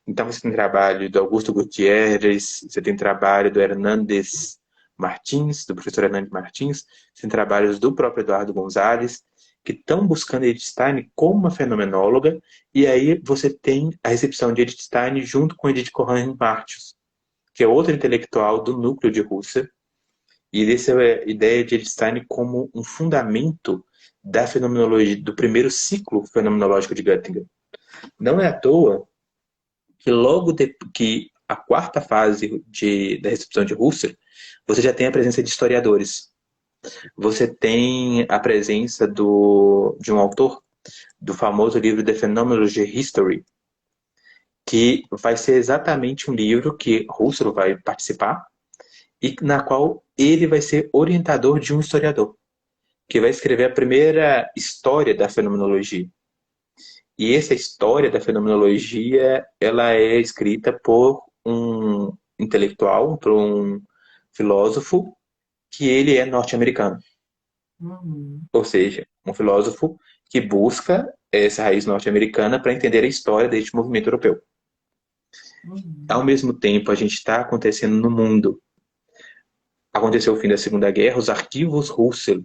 Então, você tem trabalho do Augusto Gutierrez, você tem trabalho do Hernández Martins, do professor Hernandes Martins, você tem trabalhos do próprio Eduardo Gonzalez, que estão buscando Edith Stein como uma fenomenóloga, e aí você tem a recepção de Edith Stein junto com Edith Cohen Martius, que é outra intelectual do núcleo de Husserl, e essa é a ideia de Edith Stein como um fundamento da fenomenologia, do primeiro ciclo fenomenológico de Göttingen. Não é à toa que que a quarta fase da recepção de Husserl, você já tem a presença de historiadores. Você tem a presença de um autor do famoso livro The Phenomenology History, que vai ser exatamente um livro que Husserl vai participar e na qual ele vai ser orientador de um historiador. que vai escrever a primeira história da fenomenologia. E essa história da fenomenologia, ela é escrita por um intelectual, por um filósofo, que ele é norte-americano. Uhum. Ou seja, um filósofo que busca essa raiz norte-americana para entender a história deste movimento europeu. Ao Uhum. mesmo tempo, a gente está acontecendo no mundo. Aconteceu o fim da Segunda Guerra, os arquivos Russell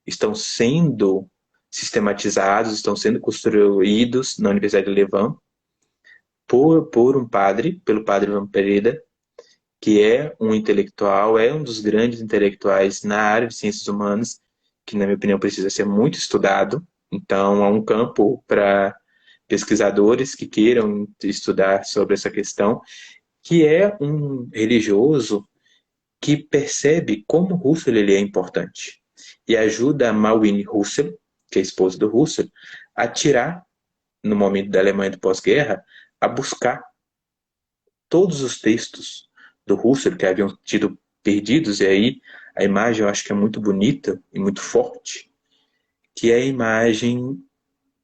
estão sendo sistematizados, estão sendo construídos na Universidade de Louvain por um padre, pelo padre Van Pereda, que é um intelectual, é um dos grandes intelectuais na área de ciências humanas, que, na minha opinião, precisa ser muito estudado. Então, há um campo para pesquisadores que queiram estudar sobre essa questão, que é um religioso que percebe como Russell ele é importante e ajuda a Malwine Russell, que é a esposa do Russell, a tirar, no momento da Alemanha do pós-guerra, a buscar todos os textos do Russell que haviam tido perdidos, e aí a imagem eu acho que é muito bonita e muito forte, que é a imagem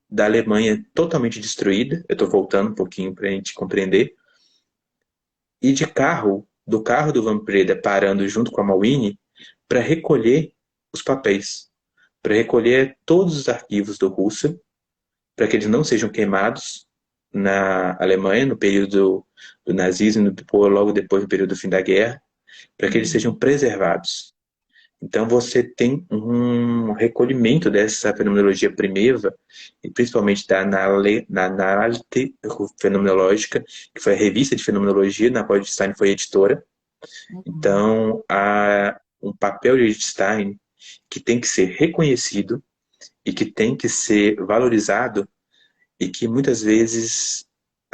da Alemanha totalmente destruída, eu estou voltando um pouquinho para a gente compreender, e de carro, do carro do Van Preda parando junto com a Malwine para recolher os papéis, para recolher todos os arquivos do Russell, para que eles não sejam queimados na Alemanha no período do nazismo, logo depois do período do fim da guerra, para que eles sejam Uhum. preservados. Então você tem um recolhimento dessa fenomenologia primeva, e principalmente da análise fenomenológica, que foi a revista de fenomenologia, na qual Stein foi editora. Uhum. Então há um papel de Stein que tem que ser reconhecido e que tem que ser valorizado e que muitas vezes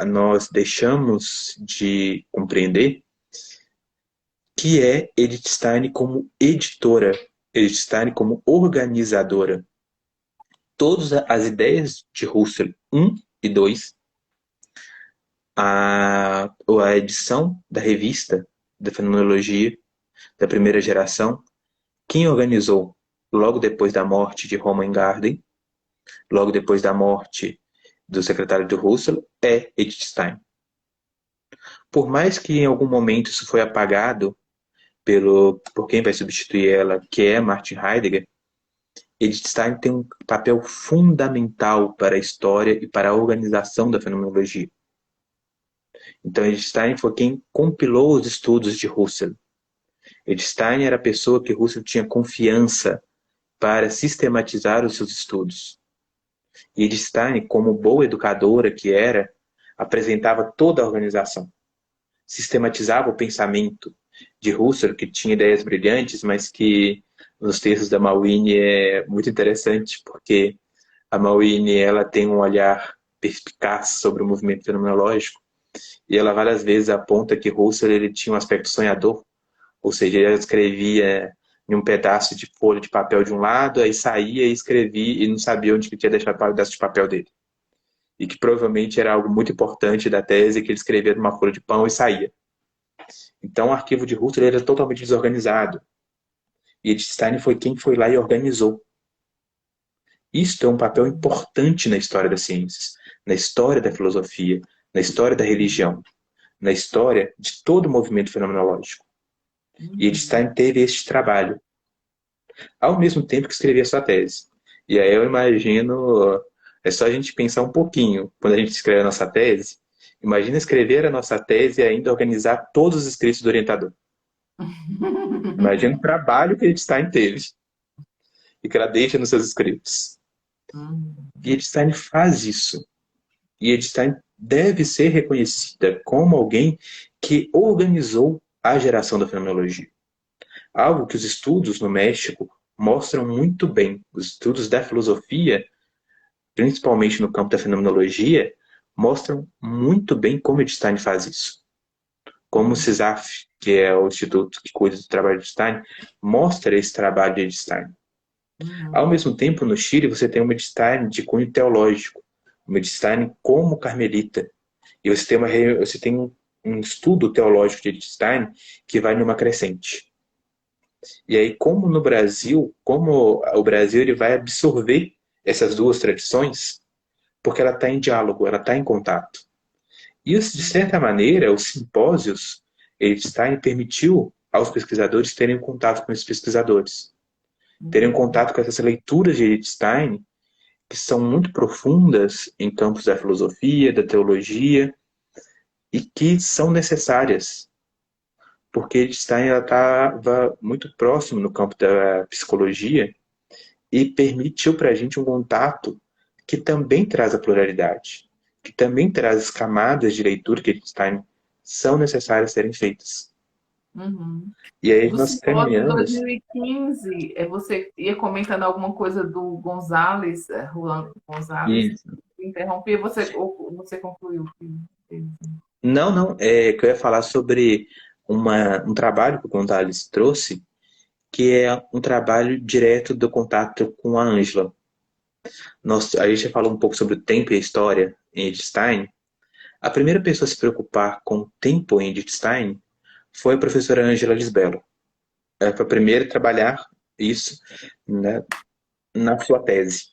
nós deixamos de compreender, que é Edith Stein como editora, Edith Stein como organizadora. Todas as ideias de Russell 1 e 2, a edição da revista da Fenomenologia da primeira geração, quem organizou logo depois da morte de Roman Garden, logo depois da morte do secretário de Russell, é Edith Stein. Por mais que em algum momento isso foi apagado por quem vai substituir ela, que é Martin Heidegger, Edith Stein tem um papel fundamental para a história e para a organização da fenomenologia. Então, Edith Stein foi quem compilou os estudos de Russell. Edith Stein era a pessoa que Russell tinha confiança para sistematizar os seus estudos. E Edith Stein, como boa educadora que era, apresentava toda a organização. Sistematizava o pensamento de Husserl, que tinha ideias brilhantes, mas que nos textos da Malwine é muito interessante, porque a Malwine ela tem um olhar perspicaz sobre o movimento fenomenológico, e ela várias vezes aponta que Husserl ele tinha um aspecto sonhador, ou seja, ele escrevia em um pedaço de folha de papel de um lado, aí saía e escrevia e não sabia onde que tinha deixado o pedaço de papel dele. E que provavelmente era algo muito importante da tese que ele escrevia numa folha de pão e saía. Então, o arquivo de Husserl era totalmente desorganizado. E Edith Stein foi quem foi lá e organizou. Isto é um papel importante na história das ciências, na história da filosofia, na história da religião, na história de todo o movimento fenomenológico. E Edith Uhum. Stein teve este trabalho, ao mesmo tempo que escrevia sua tese. E aí eu imagino, é só a gente pensar um pouquinho, quando a gente escreve a nossa tese, imagina escrever a nossa tese e ainda organizar todos os escritos do orientador. Imagina o trabalho que Edith Stein teve e que ela deixa nos seus escritos. Uhum. E Edith Stein faz isso. E Edith Stein deve ser reconhecida como alguém que organizou a geração da fenomenologia. Algo que os estudos no México mostram muito bem. Os estudos da filosofia, principalmente no campo da fenomenologia, mostram muito bem como Edith Stein faz isso. Como o Uhum. CISAF, que é o instituto que cuida do trabalho de Stein, mostra esse trabalho de Edith Stein. Ao Uhum. mesmo tempo, no Chile, você tem uma Edith Stein de cunho teológico, uma Edith Stein como carmelita. E você tem um estudo teológico de Edith Stein que vai numa crescente. E aí, como no Brasil, como o Brasil ele vai absorver essas duas tradições, porque ela está em diálogo, ela está em contato. Isso, de certa maneira, os simpósios, Einstein permitiu aos pesquisadores terem contato com esses pesquisadores, terem Uhum. contato com essas leituras de Einstein, que são muito profundas em campos da filosofia, da teologia, e que são necessárias, porque Einstein estava muito próximo no campo da psicologia e permitiu para a gente um contato que também traz a pluralidade, que também traz as camadas de leitura que Einstein são necessárias serem feitas. Uhum. E aí Do nós simpósio de caminhamos. 2015, você ia comentando alguma coisa do Gonzalez, Juan Gonzalez, E interrompi, ou você concluiu? não, não, é que eu ia falar sobre um trabalho que o Gonzalez trouxe, que é um trabalho direto do contato com a Ângela. A gente já falou um pouco sobre o tempo e a história em Einstein. A primeira pessoa a se preocupar com o tempo em Einstein foi a professora Ângela Lisbello. Ela foi a primeira a trabalhar isso, né, na sua tese.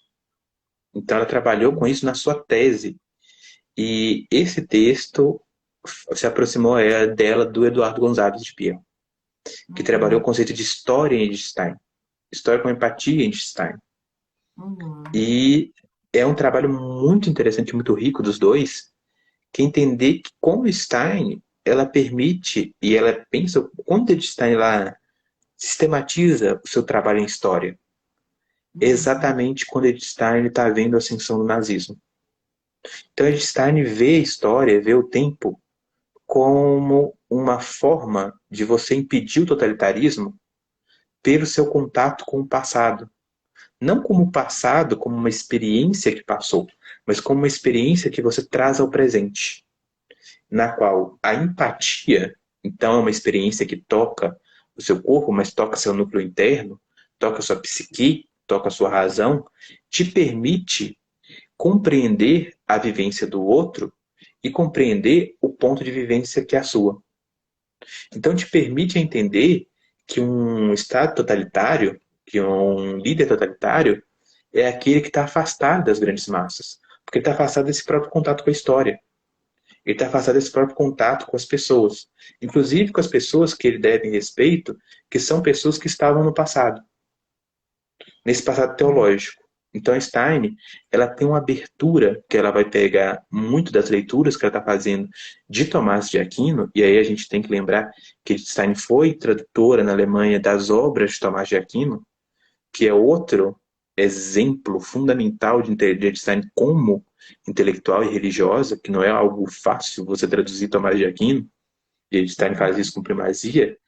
Então, ela trabalhou com isso na sua tese. E esse texto se aproximou dela do Eduardo Gonçalves de Pia, que trabalhou o Uhum, conceito de história em Einstein, história com empatia em Einstein. uhum, E é um trabalho muito interessante, muito rico dos dois, que entender que como Stein, ela permite e ela pensa quando Einstein lá sistematiza o seu trabalho em história, uhum, exatamente quando Einstein está vendo a ascensão do nazismo. Então Einstein vê a história, vê o tempo como uma forma de você impedir o totalitarismo pelo seu contato com o passado. Não como o passado, como uma experiência que passou, mas como uma experiência que você traz ao presente, na qual a empatia, então, é uma experiência que toca o seu corpo, mas toca seu núcleo interno, toca sua psique, toca sua razão, te permite compreender a vivência do outro e compreender o ponto de vivência que é a sua. Então, te permite entender que um Estado totalitário, que um líder totalitário, é aquele que está afastado das grandes massas, porque ele está afastado desse próprio contato com a história. Ele está afastado desse próprio contato com as pessoas, inclusive com as pessoas que ele deve respeito, que são pessoas que estavam no passado, nesse passado teológico. Então, Stein, ela tem uma abertura que ela vai pegar muito das leituras que ela está fazendo de Tomás de Aquino, e aí a gente tem que lembrar que Stein foi tradutora na Alemanha das obras de Tomás de Aquino, que é outro exemplo fundamental de Einstein como intelectual e religiosa, que não é algo fácil você traduzir Tomás de Aquino, e Einstein faz isso com primazia.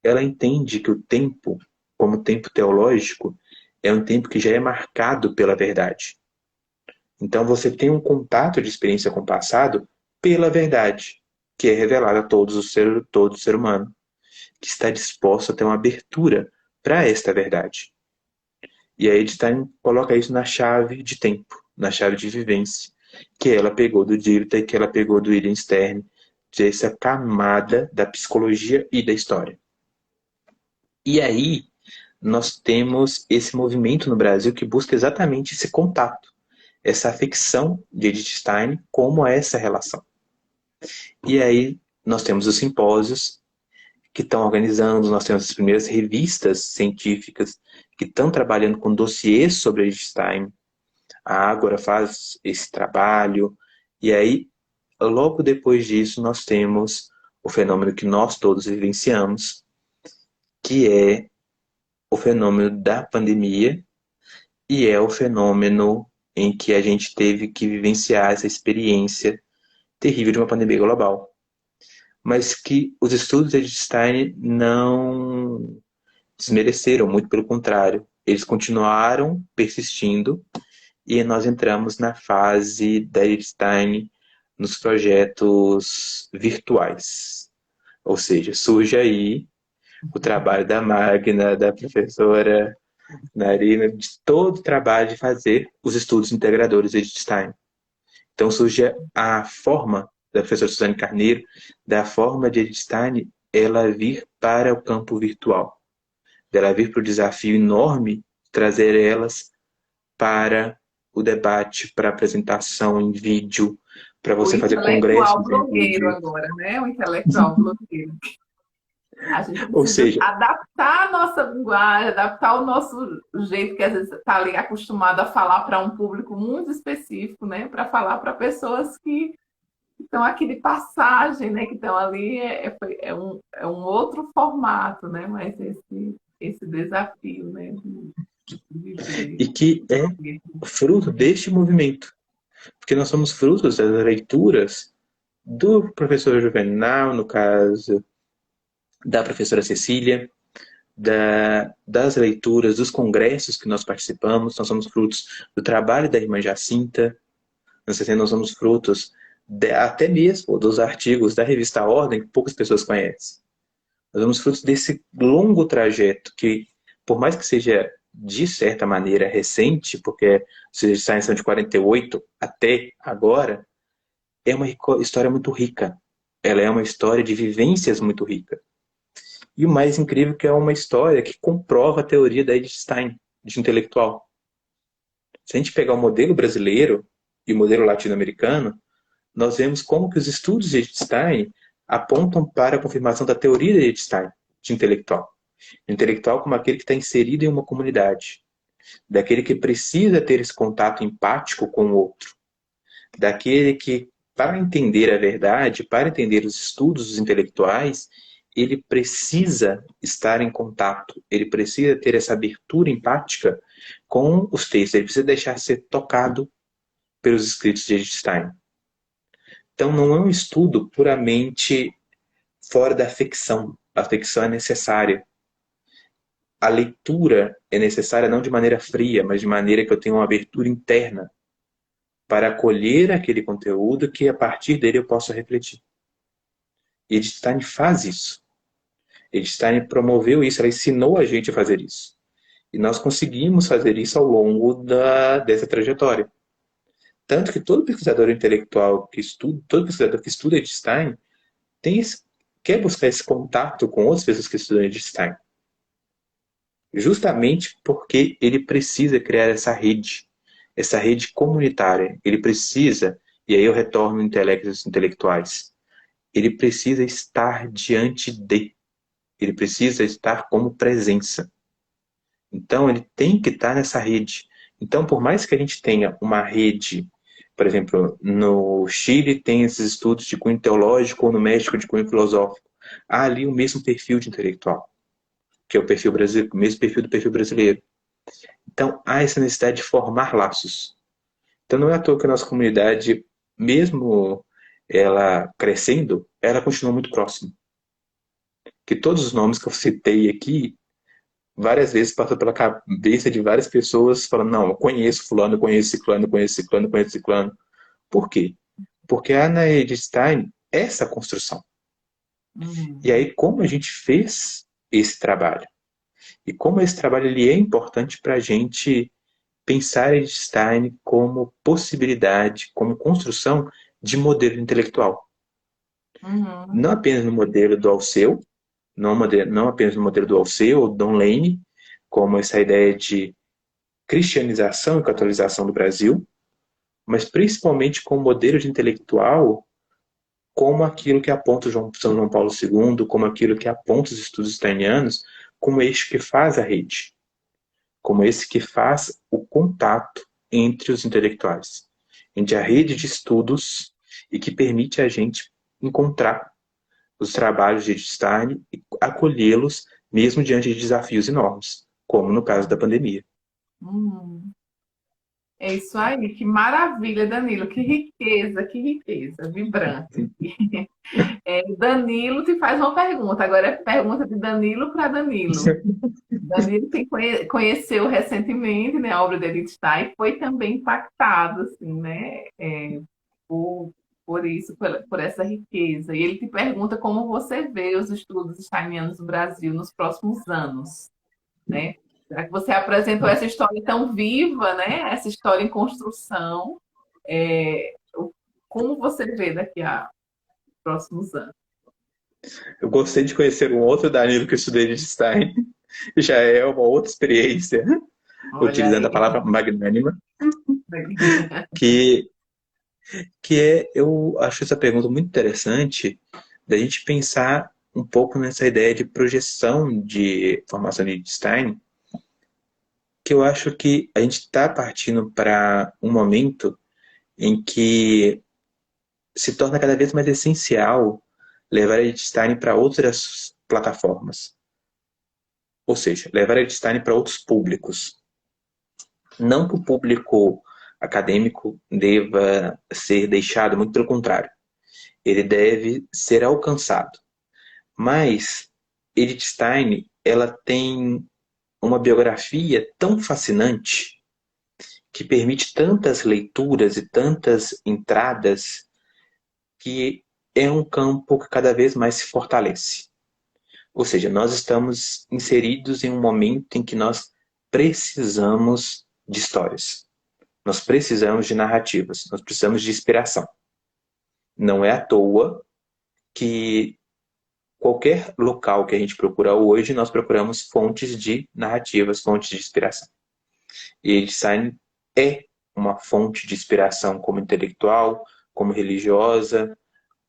Ela entende que o tempo, como tempo teológico, é um tempo que já é marcado pela verdade. Então você tem um contato de experiência com o passado pela verdade, que é revelada a todo ser humano, que está disposto a ter uma abertura para esta verdade. E aí Einstein coloca isso na chave de tempo, na chave de vivência, que ela pegou do Dirta e que ela pegou do William Stern, dessa camada da psicologia e da história. E aí nós temos esse movimento no Brasil que busca exatamente esse contato, essa afecção de Edith Stein como essa relação. E aí nós temos os simpósios que estão organizando, nós temos as primeiras revistas científicas que estão trabalhando com dossiês sobre Edith Stein. A Ágora faz esse trabalho, e aí, logo depois disso, nós temos o fenômeno que nós todos vivenciamos, que é o fenômeno da pandemia, e é o fenômeno em que a gente teve que vivenciar essa experiência terrível de uma pandemia global. Mas que os estudos de Einstein não desmereceram, muito pelo contrário. Eles continuaram persistindo e nós entramos na fase da Einstein nos projetos virtuais. Ou seja, surge aí o trabalho da Magna, da professora Narina, de todo o trabalho de fazer os estudos integradores de Einstein. Então surge a forma da professora Suzane Carneiro, da forma de Einstein ela vir para o campo virtual. dela vir para o desafio enorme de trazer elas para o debate, para apresentação em vídeo, para O você fazer intelectual congressos em blogueiro vídeo. agora, né? O intelectual blogueiro. A gente Ou precisa seja, adaptar a nossa linguagem, adaptar o nosso jeito, que às vezes está ali acostumado a falar para um público muito específico, né? Para falar para pessoas que estão aqui de passagem, né? Que estão ali, é um outro formato, né? Mas esse desafio, né? De viver. e que é fruto deste movimento. Porque nós somos frutos das leituras do professor Juvenal, no caso, da professora Cecília, das leituras, dos congressos que nós participamos, nós somos frutos do trabalho da irmã Jacinta, nós somos frutos até mesmo dos artigos da revista Ordem, que poucas pessoas conhecem. Nós somos frutos desse longo trajeto que, por mais que seja de certa maneira recente, porque os ensaios são de 48 até agora, é uma história muito rica. Ela é uma história de vivências muito rica. E o mais incrível é que é uma história que comprova a teoria da Edith Stein, de intelectual. Se a gente pegar o modelo brasileiro e o modelo latino-americano, nós vemos como que os estudos de Edith Stein apontam para a confirmação da teoria de Edith Stein, de intelectual. Intelectual como aquele que está inserido em uma comunidade, daquele que precisa ter esse contato empático com o outro, daquele que, para entender a verdade, para entender os estudos dos intelectuais, ele precisa estar em contato, ele precisa ter essa abertura empática com os textos, ele precisa deixar ser tocado pelos escritos de Edith Stein. Então, não é um estudo puramente fora da ficção. A ficção é necessária. A leitura é necessária não de maneira fria, mas de maneira que eu tenha uma abertura interna para acolher aquele conteúdo que a partir dele eu possa refletir. E Edith Stein faz isso. Edith Stein promoveu isso, ela ensinou a gente a fazer isso. E nós conseguimos fazer isso ao longo dessa trajetória. Tanto que todo pesquisador intelectual que estuda, todo pesquisador que estuda Edith Stein quer buscar esse contato com outras pessoas que estudam Edith Stein. Justamente porque ele precisa criar essa rede comunitária. Ele precisa, e aí eu retorno intelectos intelectuais, ele precisa estar diante de, ele precisa estar como presença. Então, ele tem que estar nessa rede. Então, por mais que a gente tenha uma rede, por exemplo, no Chile tem esses estudos de cunho teológico, ou no México de cunho filosófico, há ali o mesmo perfil de intelectual, que é o perfil brasileiro, o mesmo perfil do perfil brasileiro. Então, há essa necessidade de formar laços. Então, não é à toa que a nossa comunidade, mesmo ela crescendo, ela continua muito próxima. Que todos os nomes que eu citei aqui, várias vezes passou pela cabeça de várias pessoas falando, não, eu conheço fulano, eu conheço ciclano, eu conheço ciclano, eu conheço ciclano. Por quê? Porque a Ana Edith Stein é essa construção. E aí, como a gente fez esse trabalho? E como esse trabalho ele é importante para a gente pensar Edith Stein como possibilidade, como construção de modelo intelectual. Uhum. Não apenas no modelo do Alceu, não apenas no modelo do Alceu ou Don Lane, como essa ideia de cristianização e catolização do Brasil, mas principalmente com o modelo de intelectual como aquilo que aponta São João Paulo II, como aquilo que aponta os estudos steinianos, como eixo que faz a rede, como esse que faz o contato entre os intelectuais, entre a rede de estudos e que permite a gente encontrar os trabalhos de Stein e acolhê-los mesmo diante de desafios enormes, como no caso da pandemia. Uhum. É isso aí, que maravilha, Danilo, que riqueza, vibrante. É, Danilo te faz uma pergunta, agora é pergunta de Danilo para Danilo. Danilo conheceu recentemente, né, a obra de Edith Stein, foi também impactado, assim, né, por, por isso, por essa riqueza. E ele te pergunta como você vê os estudos steinianos no Brasil nos próximos anos, né? Já que você apresentou essa história tão viva, né, essa história em construção, como você vê daqui a próximos anos? Eu gostei de conhecer um outro Danilo que eu estudei de Stein, já é uma outra experiência, Olha utilizando a aí. palavra magnânima, que, eu acho essa pergunta muito interessante, da gente pensar um pouco nessa ideia de projeção de formação de Stein, que eu acho que a gente está partindo para um momento em que se torna cada vez mais essencial levar a Stein para outras plataformas. Ou seja, levar a Stein para outros públicos. Não que o público acadêmico deva ser deixado, muito pelo contrário. Ele deve ser alcançado. Mas Edith Stein, ela tem uma biografia tão fascinante que permite tantas leituras e tantas entradas que é um campo que cada vez mais se fortalece. Ou seja, nós estamos inseridos em um momento em que nós precisamos de histórias. Nós precisamos de narrativas, nós precisamos de inspiração. Não é à toa que qualquer local que a gente procura hoje, nós procuramos fontes de narrativas, fontes de inspiração. E Einstein é uma fonte de inspiração como intelectual, como religiosa,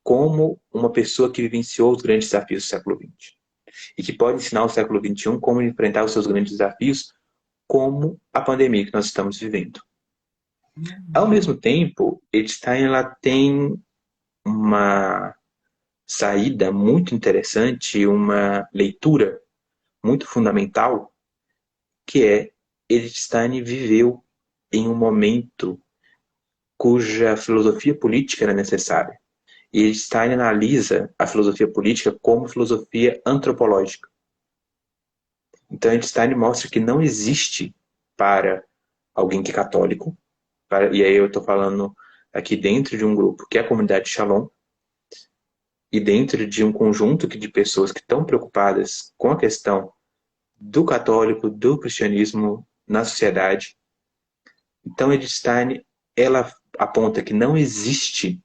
como uma pessoa que vivenciou os grandes desafios do século XX. E que pode ensinar o século XXI como enfrentar os seus grandes desafios, como a pandemia que nós estamos vivendo. Ao mesmo tempo, Einstein ela tem uma saída muito interessante, uma leitura muito fundamental, que é Einstein viveu em um momento cuja filosofia política era necessária. E Einstein analisa a filosofia política como filosofia antropológica. Então Einstein mostra que não existe para alguém que é católico, e aí eu estou falando aqui dentro de um grupo que é a comunidade Shalom, e dentro de um conjunto de pessoas que estão preocupadas com a questão do católico, do cristianismo na sociedade. Então, Edith Stein, ela aponta que não existe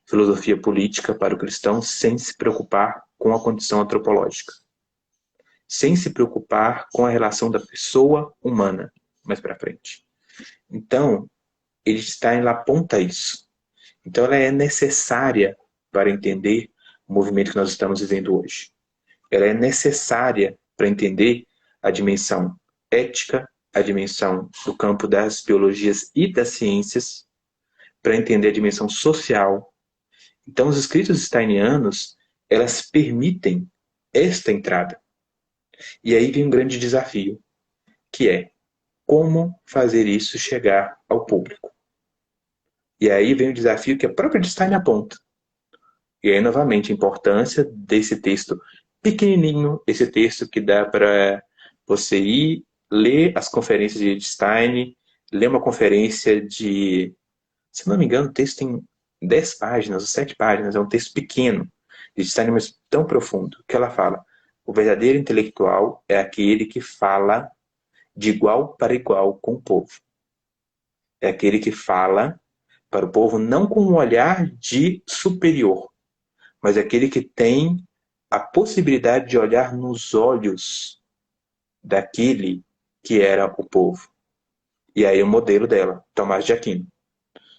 filosofia política para o cristão sem se preocupar com a condição antropológica, sem se preocupar com a relação da pessoa humana mais para frente. Então, Edith Stein ela aponta isso. Então, ela é necessária para entender o movimento que nós estamos vivendo hoje. Ela é necessária para entender a dimensão ética, a dimensão do campo das biologias e das ciências, para entender a dimensão social. Então, os escritos steinianos, elas permitem esta entrada. E aí vem um grande desafio, que é como fazer isso chegar ao público. E aí vem o desafio que a própria Stein aponta. E aí, novamente, a importância desse texto pequenininho, esse texto que dá para você ir ler as conferências de Stein, ler uma conferência de, se não me engano, o texto tem 10 páginas ou 7 páginas, é um texto pequeno, de Stein, mas tão profundo, que ela fala: o verdadeiro intelectual é aquele que fala de igual para igual com o povo. É aquele que fala para o povo não com um olhar de superior, mas é aquele que tem a possibilidade de olhar nos olhos daquele que era o povo. E aí o modelo dela, Tomás de Aquino.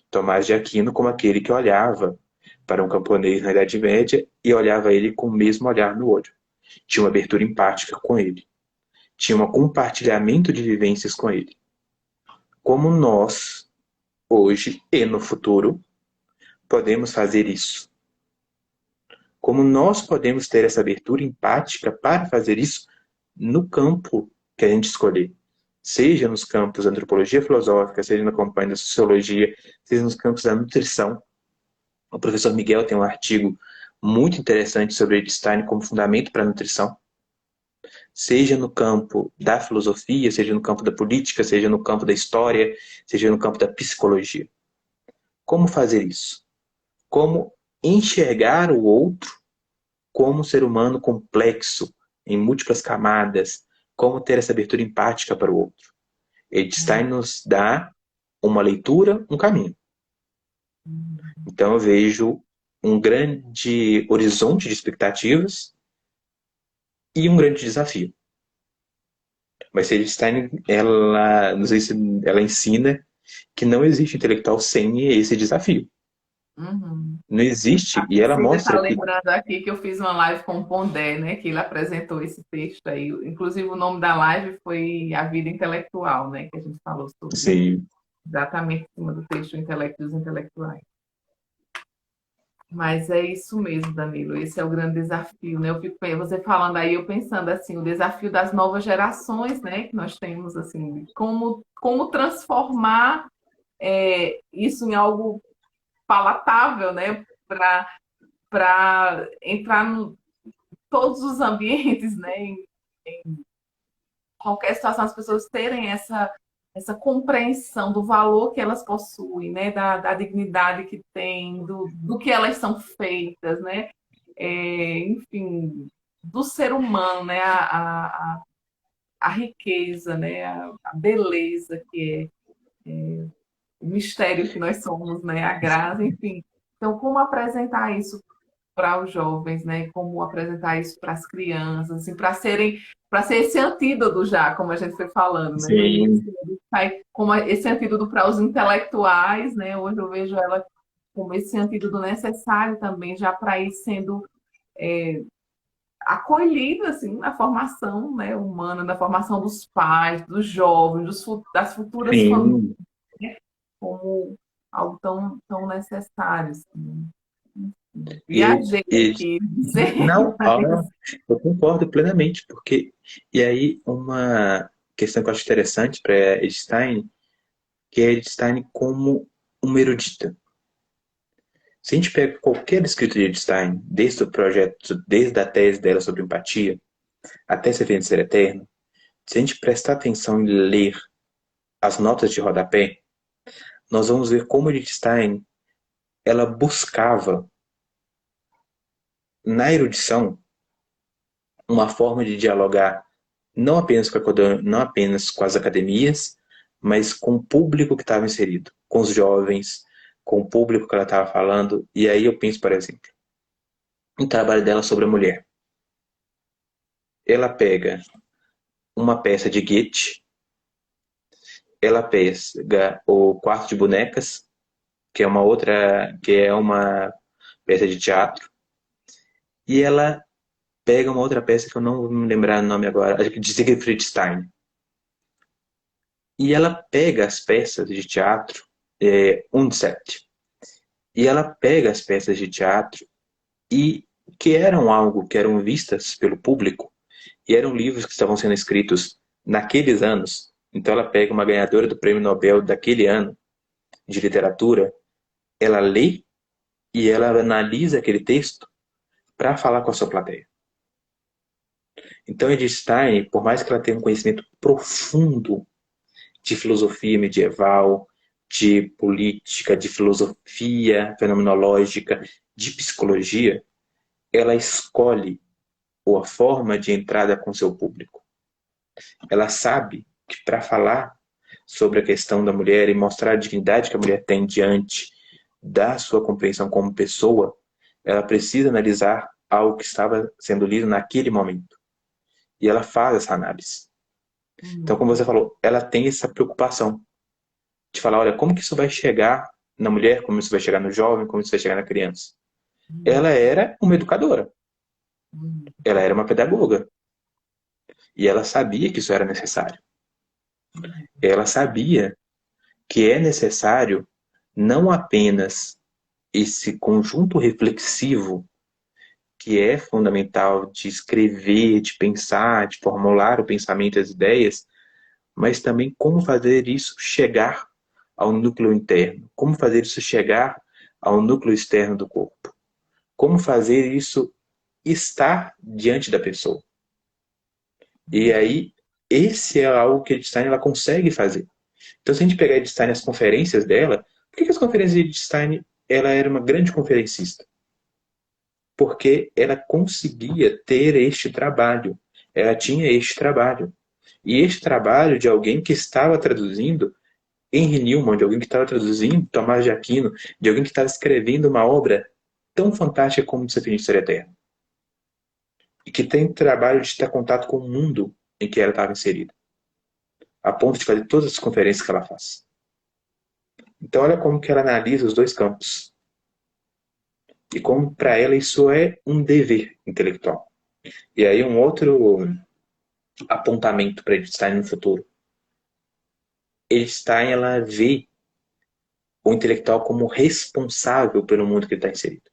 Tomás de Aquino como aquele que olhava para um camponês na Idade Média e olhava ele com o mesmo olhar no olho. Tinha uma abertura empática com ele. Tinha um compartilhamento de vivências com ele. Como nós, hoje e no futuro, podemos fazer isso? Como nós podemos ter essa abertura empática para fazer isso no campo que a gente escolher? Seja nos campos da antropologia filosófica, seja no campo da sociologia, seja nos campos da nutrição. O professor Miguel tem um artigo muito interessante sobre Edith Stein como fundamento para a nutrição. Seja no campo da filosofia, seja no campo da política, seja no campo da história, seja no campo da psicologia. Como fazer isso? Como enxergar o outro como um ser humano complexo, em múltiplas camadas, como ter essa abertura empática para o outro. Edith Stein nos dá uma leitura, um caminho. Então eu vejo um grande horizonte de expectativas e um grande desafio. Mas Edith Stein, ela, não sei se ela ensina que não existe intelectual sem esse desafio. Uhum. Não existe. E ela Cida está mostra que, lembrando aqui que eu fiz uma live com o Pondé, né? Que ele apresentou esse texto aí. Inclusive, o nome da live foi A Vida Intelectual, né? Que a gente falou sobre sim, exatamente em cima do texto O Intelecto dos Intelectuais. Mas é isso mesmo, Danilo. Esse é o grande desafio, né? Eu fico você falando aí, eu pensando assim, o desafio das novas gerações, né? Que nós temos assim, como transformar isso em algo palatável, né? Para entrar em todos os ambientes, né? Em qualquer situação, as pessoas terem essa compreensão do valor que elas possuem, né? Da dignidade que têm, do que elas são feitas, né? Enfim, do ser humano, né? A riqueza, né? A beleza que é o mistério que nós somos, né? A graça, enfim. Então, como apresentar isso para os jovens, né? Como apresentar isso para as crianças, assim, para ser esse antídoto já, como a gente foi falando, né? No início, sim. como esse antídoto para os intelectuais, né? Hoje eu vejo ela como esse antídoto necessário também, já para ir sendo acolhida assim na formação, né, humana, na formação dos pais, dos jovens, das futuras famílias, Sim. como algo tão necessário. Assim. E, Viajei e aqui. não, eu concordo plenamente, porque e aí uma questão que eu acho interessante para Edith Stein, que é Edith Stein como uma erudita. Se a gente pega qualquer escrito de Edith Stein, desde o projeto, desde a tese dela sobre empatia, até Ser Ser Eterno, se a gente prestar atenção e ler as notas de rodapé, nós vamos ver como Edith Stein ela buscava na erudição uma forma de dialogar não apenas com as academias, mas com o público que estava inserido, com os jovens, com o público que ela estava falando. E aí eu penso, por exemplo, um trabalho dela sobre a mulher. Ela pega uma peça de Goethe, ela pega o Quarto de Bonecas, que é uma peça de teatro, e ela pega uma outra peça que eu não vou me lembrar o nome agora, acho que de Siegfried Stein. E ela pega as peças de teatro, Undset, e ela pega as peças de teatro e que eram algo que eram vistas pelo público, e eram livros que estavam sendo escritos naqueles anos. Então ela pega uma ganhadora do Prêmio Nobel daquele ano de literatura, ela lê e ela analisa aquele texto para falar com a sua plateia. Então Edith Stein, por mais que ela tenha um conhecimento profundo de filosofia medieval, de política, de filosofia fenomenológica, de psicologia, ela escolhe a forma de entrada com seu público. Ela sabe que para falar sobre a questão da mulher e mostrar a dignidade que a mulher tem diante da sua compreensão como pessoa, ela precisa analisar algo que estava sendo lido naquele momento. E ela faz essa análise. Então, como você falou, ela tem essa preocupação de falar, olha, como que isso vai chegar na mulher, como isso vai chegar no jovem, como isso vai chegar na criança. Ela era uma educadora, ela era uma pedagoga, e ela sabia que isso era necessário. Ela sabia que é necessário não apenas esse conjunto reflexivo que é fundamental de escrever, de pensar, de formular o pensamento e as ideias, mas também como fazer isso chegar ao núcleo interno, como fazer isso chegar ao núcleo externo do corpo, como fazer isso estar diante da pessoa. E aí, esse é algo que a Edith Stein ela consegue fazer. Então, se a gente pegar a Edith Stein as conferências dela, por que as conferências de Edith Stein ela era uma grande conferencista? Porque ela conseguia ter este trabalho, ela tinha este trabalho. E este trabalho de alguém que estava traduzindo Henry Newman, de alguém que estava traduzindo Tomás de Aquino, de alguém que estava escrevendo uma obra tão fantástica como Desafio de Ser Eterno. E que tem trabalho de ter contato com o mundo em que ela estava inserida. a ponto de fazer todas as conferências que ela faz. Então, olha como que ela analisa os dois campos. E como, para ela, isso é um dever intelectual. E aí, um outro apontamento para Einstein no futuro. Einstein, ela vê o intelectual como responsável pelo mundo que ele está inserido.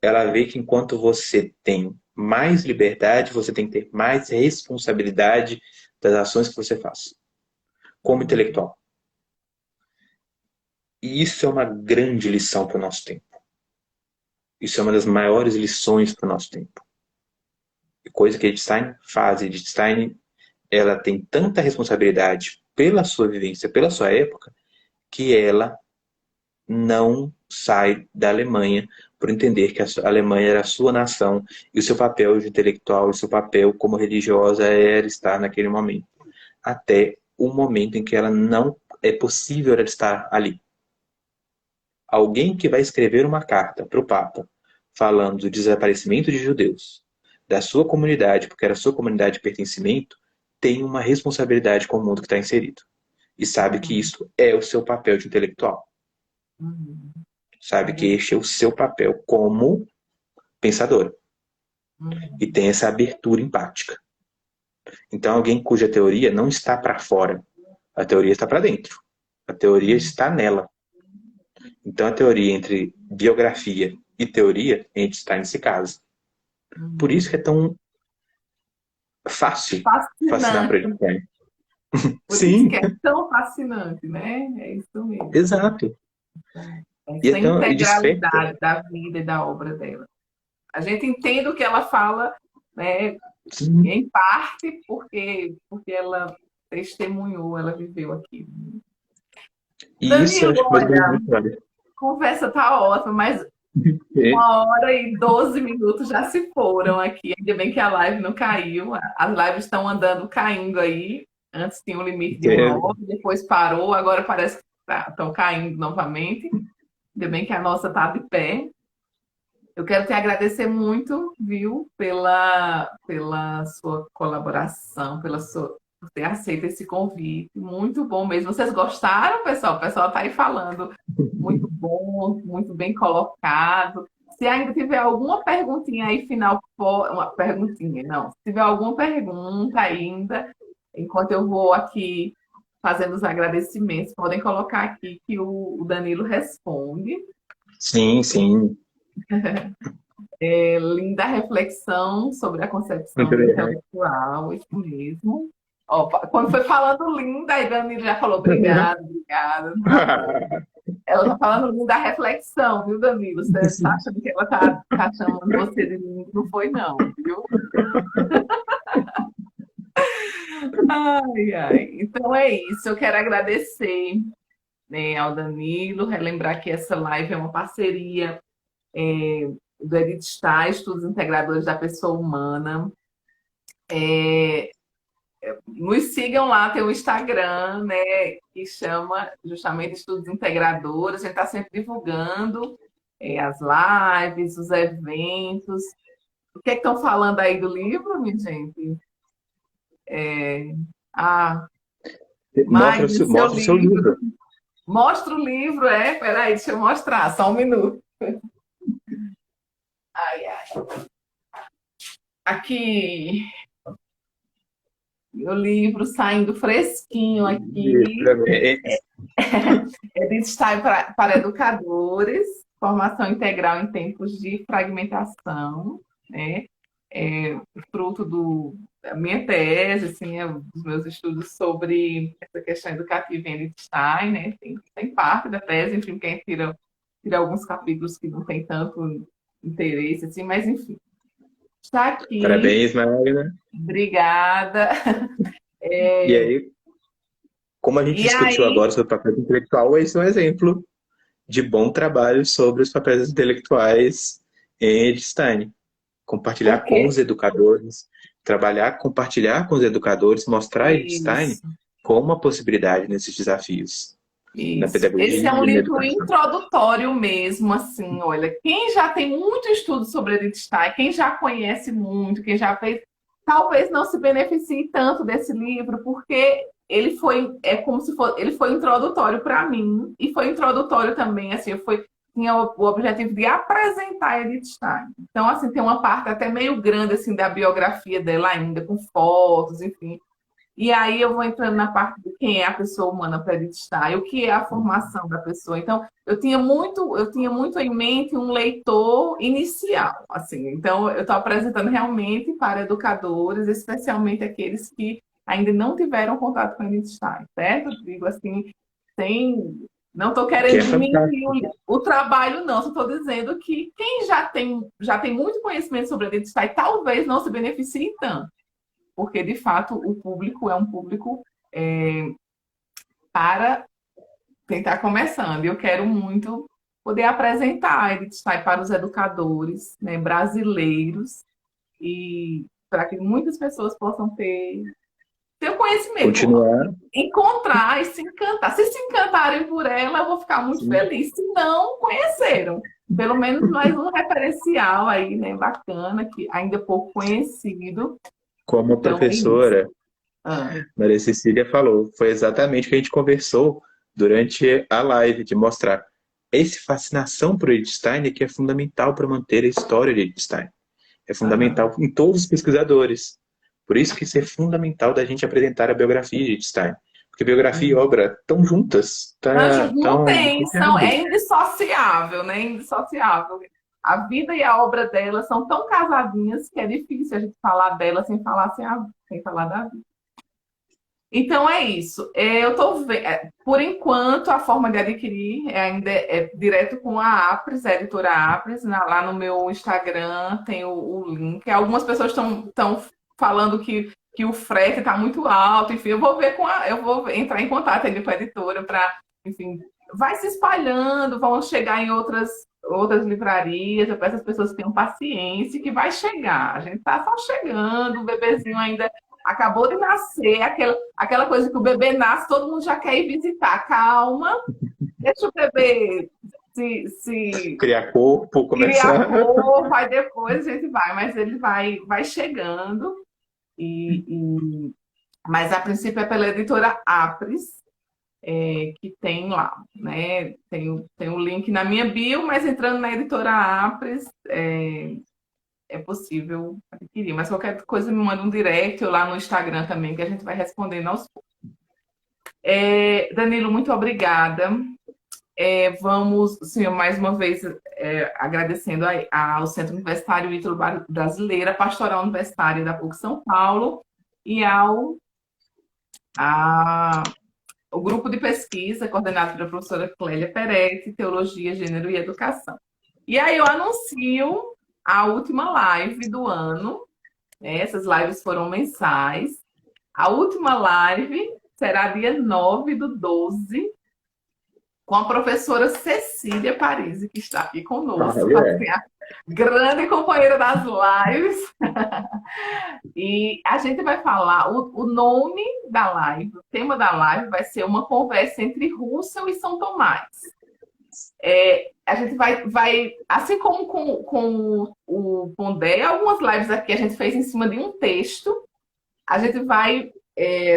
Ela vê que enquanto você tem mais liberdade, você tem que ter mais responsabilidade das ações que você faz, como intelectual. E isso é uma grande lição para o nosso tempo. Isso é uma das maiores lições para o nosso tempo. Coisa que Einstein faz. Einstein, ela tem tanta responsabilidade pela sua vivência, pela sua época, que ela não sai da Alemanha por entender que a Alemanha era a sua nação e o seu papel de intelectual, o seu papel como religiosa era estar naquele momento. Até o momento em que ela não é possível ela estar ali. Alguém que vai escrever uma carta para o Papa falando do desaparecimento de judeus da sua comunidade, porque era a sua comunidade de pertencimento, tem uma responsabilidade com o mundo que está inserido. E sabe que isso é o seu papel de intelectual. Sabe que este é o seu papel como pensadora. E tem essa abertura empática. Então, alguém cuja teoria não está para fora. A teoria está para dentro. A teoria está nela. Então, a teoria entre biografia e teoria, a gente está nesse caso. Por isso que é tão fácil fascinar para ele. Por isso que é tão fascinante, né? É isso mesmo. Exato. Essa integralidade da vida e da obra dela. A gente entende o que ela fala, né, em parte porque ela testemunhou, ela viveu aquilo. E Danilo, isso olha, a conversa tá ótima, mas 1h12 já se foram aqui. Ainda bem que a live não caiu. As lives estão andando, caindo aí. Antes tinha um limite de 1 hora, depois parou, agora parece que estão caindo novamente. Ainda bem que a nossa está de pé. Eu quero te agradecer muito, viu, pela sua colaboração, por ter aceito esse convite. Muito bom mesmo. Vocês gostaram, pessoal? O pessoal está aí falando. Muito bom, muito bem colocado. Se ainda tiver alguma perguntinha aí final, uma perguntinha, não. Se tiver alguma pergunta ainda, enquanto eu vou aqui fazendo os agradecimentos, podem colocar aqui que o Danilo responde. Sim, sim. Linda reflexão sobre a concepção intelectual, isso mesmo. Ó, quando foi falando linda, aí Danilo já falou obrigada, obrigada. Ela está falando lindo da reflexão, viu, Danilo? Você está achando que ela está chamando você de lindo? Não foi, não, viu? Ai, ai. Então é isso. Eu quero agradecer, né, ao Danilo, relembrar que essa live é uma parceria do Edith Stein, Estudos Integradores da Pessoa Humana. Nos sigam lá, tem o Instagram, né, que chama justamente Estudos Integradores. A gente está sempre divulgando as lives, os eventos. O que é que estão falando aí do livro, minha gente? Mostra o seu livro. Mostra o livro, peraí, deixa eu mostrar, só um minuto. Ai, ai. Aqui. Meu livro saindo fresquinho aqui. Edith Stein para educadores, formação integral em tempos de fragmentação, né? Fruto da minha tese, assim, dos meus estudos sobre essa questão educativa em Edith Stein, né? Tem parte da tese, enfim, quem tira alguns capítulos que não tem tanto interesse, assim, mas enfim. Está aqui. Parabéns, Magna. Obrigada. E aí, como a gente discutiu agora sobre o papel intelectual, esse é um exemplo de bom trabalho sobre os papéis intelectuais em Edith Stein. Compartilhar com os educadores, compartilhar com os educadores, mostrar a Edith Stein como uma possibilidade nesses desafios. Na pedagogia. Esse é um livro introdutório mesmo, assim, olha, quem já tem muito estudo sobre Edith Stein, quem já conhece muito, quem já fez, talvez não se beneficie tanto desse livro, porque ele foi, é como se fosse, ele foi introdutório para mim, e foi introdutório também, assim, tinha o objetivo de apresentar a Edith Stein. Então, assim, tem uma parte até meio grande, assim, da biografia dela ainda, com fotos, enfim. E aí eu vou entrando na parte de quem é a pessoa humana para Edith Stein, o que é a formação da pessoa. Então, eu tinha muito em mente um leitor inicial, assim. Então, eu estou apresentando realmente para educadores, especialmente aqueles que ainda não tiveram contato com Edith Stein, certo? Digo assim, sem não estou Que é querendo diminuir fantástico. o trabalho, não. Só estou dizendo que quem já tem muito conhecimento sobre a Edith Stein talvez não se beneficie tanto, porque de fato o público é um público para quem está começando. E eu quero muito poder apresentar a Edith Stein para os educadores, né, brasileiros, e para que muitas pessoas possam ter o conhecimento, Continuar. encontrar e se encantar. Se encantarem por ela, eu vou ficar muito Sim. feliz. Se não conheceram, pelo menos mais um referencial aí, né, bacana, que ainda é pouco conhecido. Como a Então é isso. professora Ah, Maria Cecília falou, foi exatamente o que a gente conversou durante a live, de mostrar essa fascinação por Edith Stein que é fundamental para manter a história de Edith Stein. É aham. fundamental em todos os pesquisadores. Por isso que isso é fundamental da gente apresentar a biografia de Edith Stein. Porque biografia e Uhum. obra estão juntas, Não estão tem, é associadas. indissociável, né? Indissociável. A vida e a obra dela são tão casadinhas que é difícil a gente falar dela sem falar da vida. Então é isso. Eu estou vendo, por enquanto, a forma de adquirir ainda é direto com a Apres, a editora Apres. Lá no meu Instagram tem o link. Algumas pessoas estão falando que o frete está muito alto. Enfim, eu vou entrar em contato ainda com a editora para, enfim, vai se espalhando, vão chegar em outras livrarias. Eu peço às pessoas que tenham paciência, que vai chegar. A gente está só chegando, o bebezinho ainda acabou de nascer, aquela coisa que o bebê nasce, todo mundo já quer ir visitar. Calma, deixa o bebê se Criar corpo, criar começar. corpo, aí depois a gente vai, mas ele vai chegando. E, e- mas a princípio é pela editora Apres, que tem lá, né? Tem o link na minha bio, mas entrando na editora Apres, é possível adquirir. Mas qualquer coisa me manda um direct ou lá no Instagram também, que a gente vai respondendo aos poucos. Danilo, muito obrigada. Vamos, senhor, mais uma vez agradecendo ao Centro Universitário Ítalo Brasileira, a Pastoral Universitária da PUC São Paulo e a, o grupo de pesquisa coordenado pela professora Clélia Peretti, Teologia, Gênero e Educação. E aí eu anuncio a última live do ano, né? Essas lives foram mensais. A última live será dia 9/12, com a professora Cecília Parisi, que está aqui conosco, assim, a grande companheira das lives. E a gente vai falar, o nome da live, o tema da live vai ser uma conversa entre Russell e São Tomás. A gente vai assim como com o Pondé, algumas lives aqui a gente fez em cima de um texto. A gente vai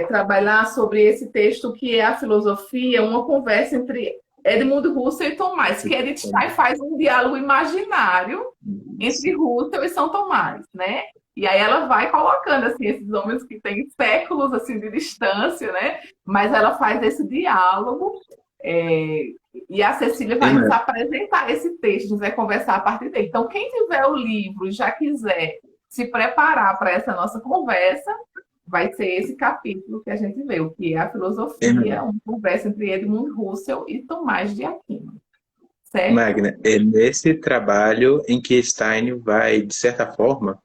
trabalhar sobre esse texto que é a filosofia, uma conversa entre Edmund Husserl e Tomás, que Edith Stein faz um diálogo imaginário entre Husserl e São Tomás, né? E aí ela vai colocando assim esses homens que têm séculos assim de distância, né? Mas ela faz esse diálogo, e a Cecília vai nos apresentar esse texto, a gente vai conversar a partir dele. Então, quem tiver o livro e já quiser se preparar para essa nossa conversa, vai ser esse capítulo que a gente vê, o que é a filosofia, uma conversa entre Edmund Husserl e Tomás de Aquino. Certo? Magna, é nesse trabalho em que Stein vai, de certa forma,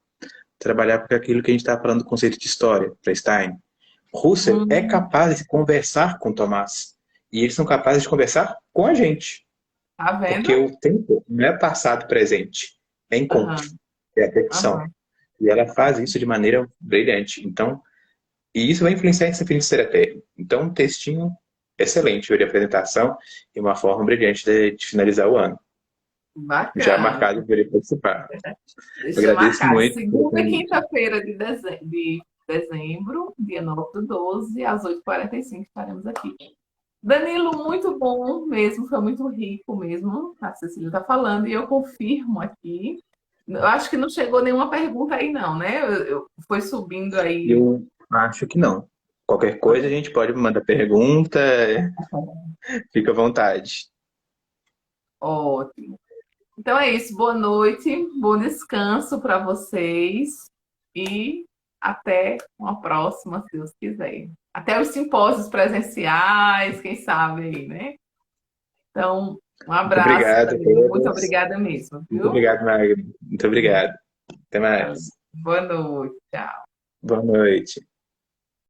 trabalhar com aquilo que a gente está falando do conceito de história para Stein. Husserl é capaz de conversar com Tomás. E eles são capazes de conversar com a gente. Tá vendo? Porque o tempo não é passado presente, é encontro, Aham, é repetição. aham. E ela faz isso de maneira brilhante. Então, e isso vai influenciar essa Felicidade Eterna. Então, um textinho excelente de apresentação e uma forma brilhante de finalizar o ano. Já Bacana. marcado para ele participar. Deixa Agradeço marcado. muito pelo Segunda e convite. quinta-feira de dezembro, dia 9/12, às 8h45 estaremos aqui. Danilo, muito bom mesmo, foi muito rico mesmo, a Cecília está falando, e eu confirmo aqui. Eu acho que não chegou nenhuma pergunta aí, não, né? Foi subindo aí. Eu acho que não. Qualquer coisa a gente pode mandar pergunta, fica à vontade. Ótimo. Então é isso. Boa noite, bom descanso para vocês e até uma próxima, se Deus quiser. Até os simpósios presenciais, quem sabe aí, né? Então, um Muito abraço, obrigado a Danilo. Muito todos. obrigada mesmo, Muito viu? obrigado, Magno. Muito obrigado. Até mais. Boa noite. Tchau. Boa noite.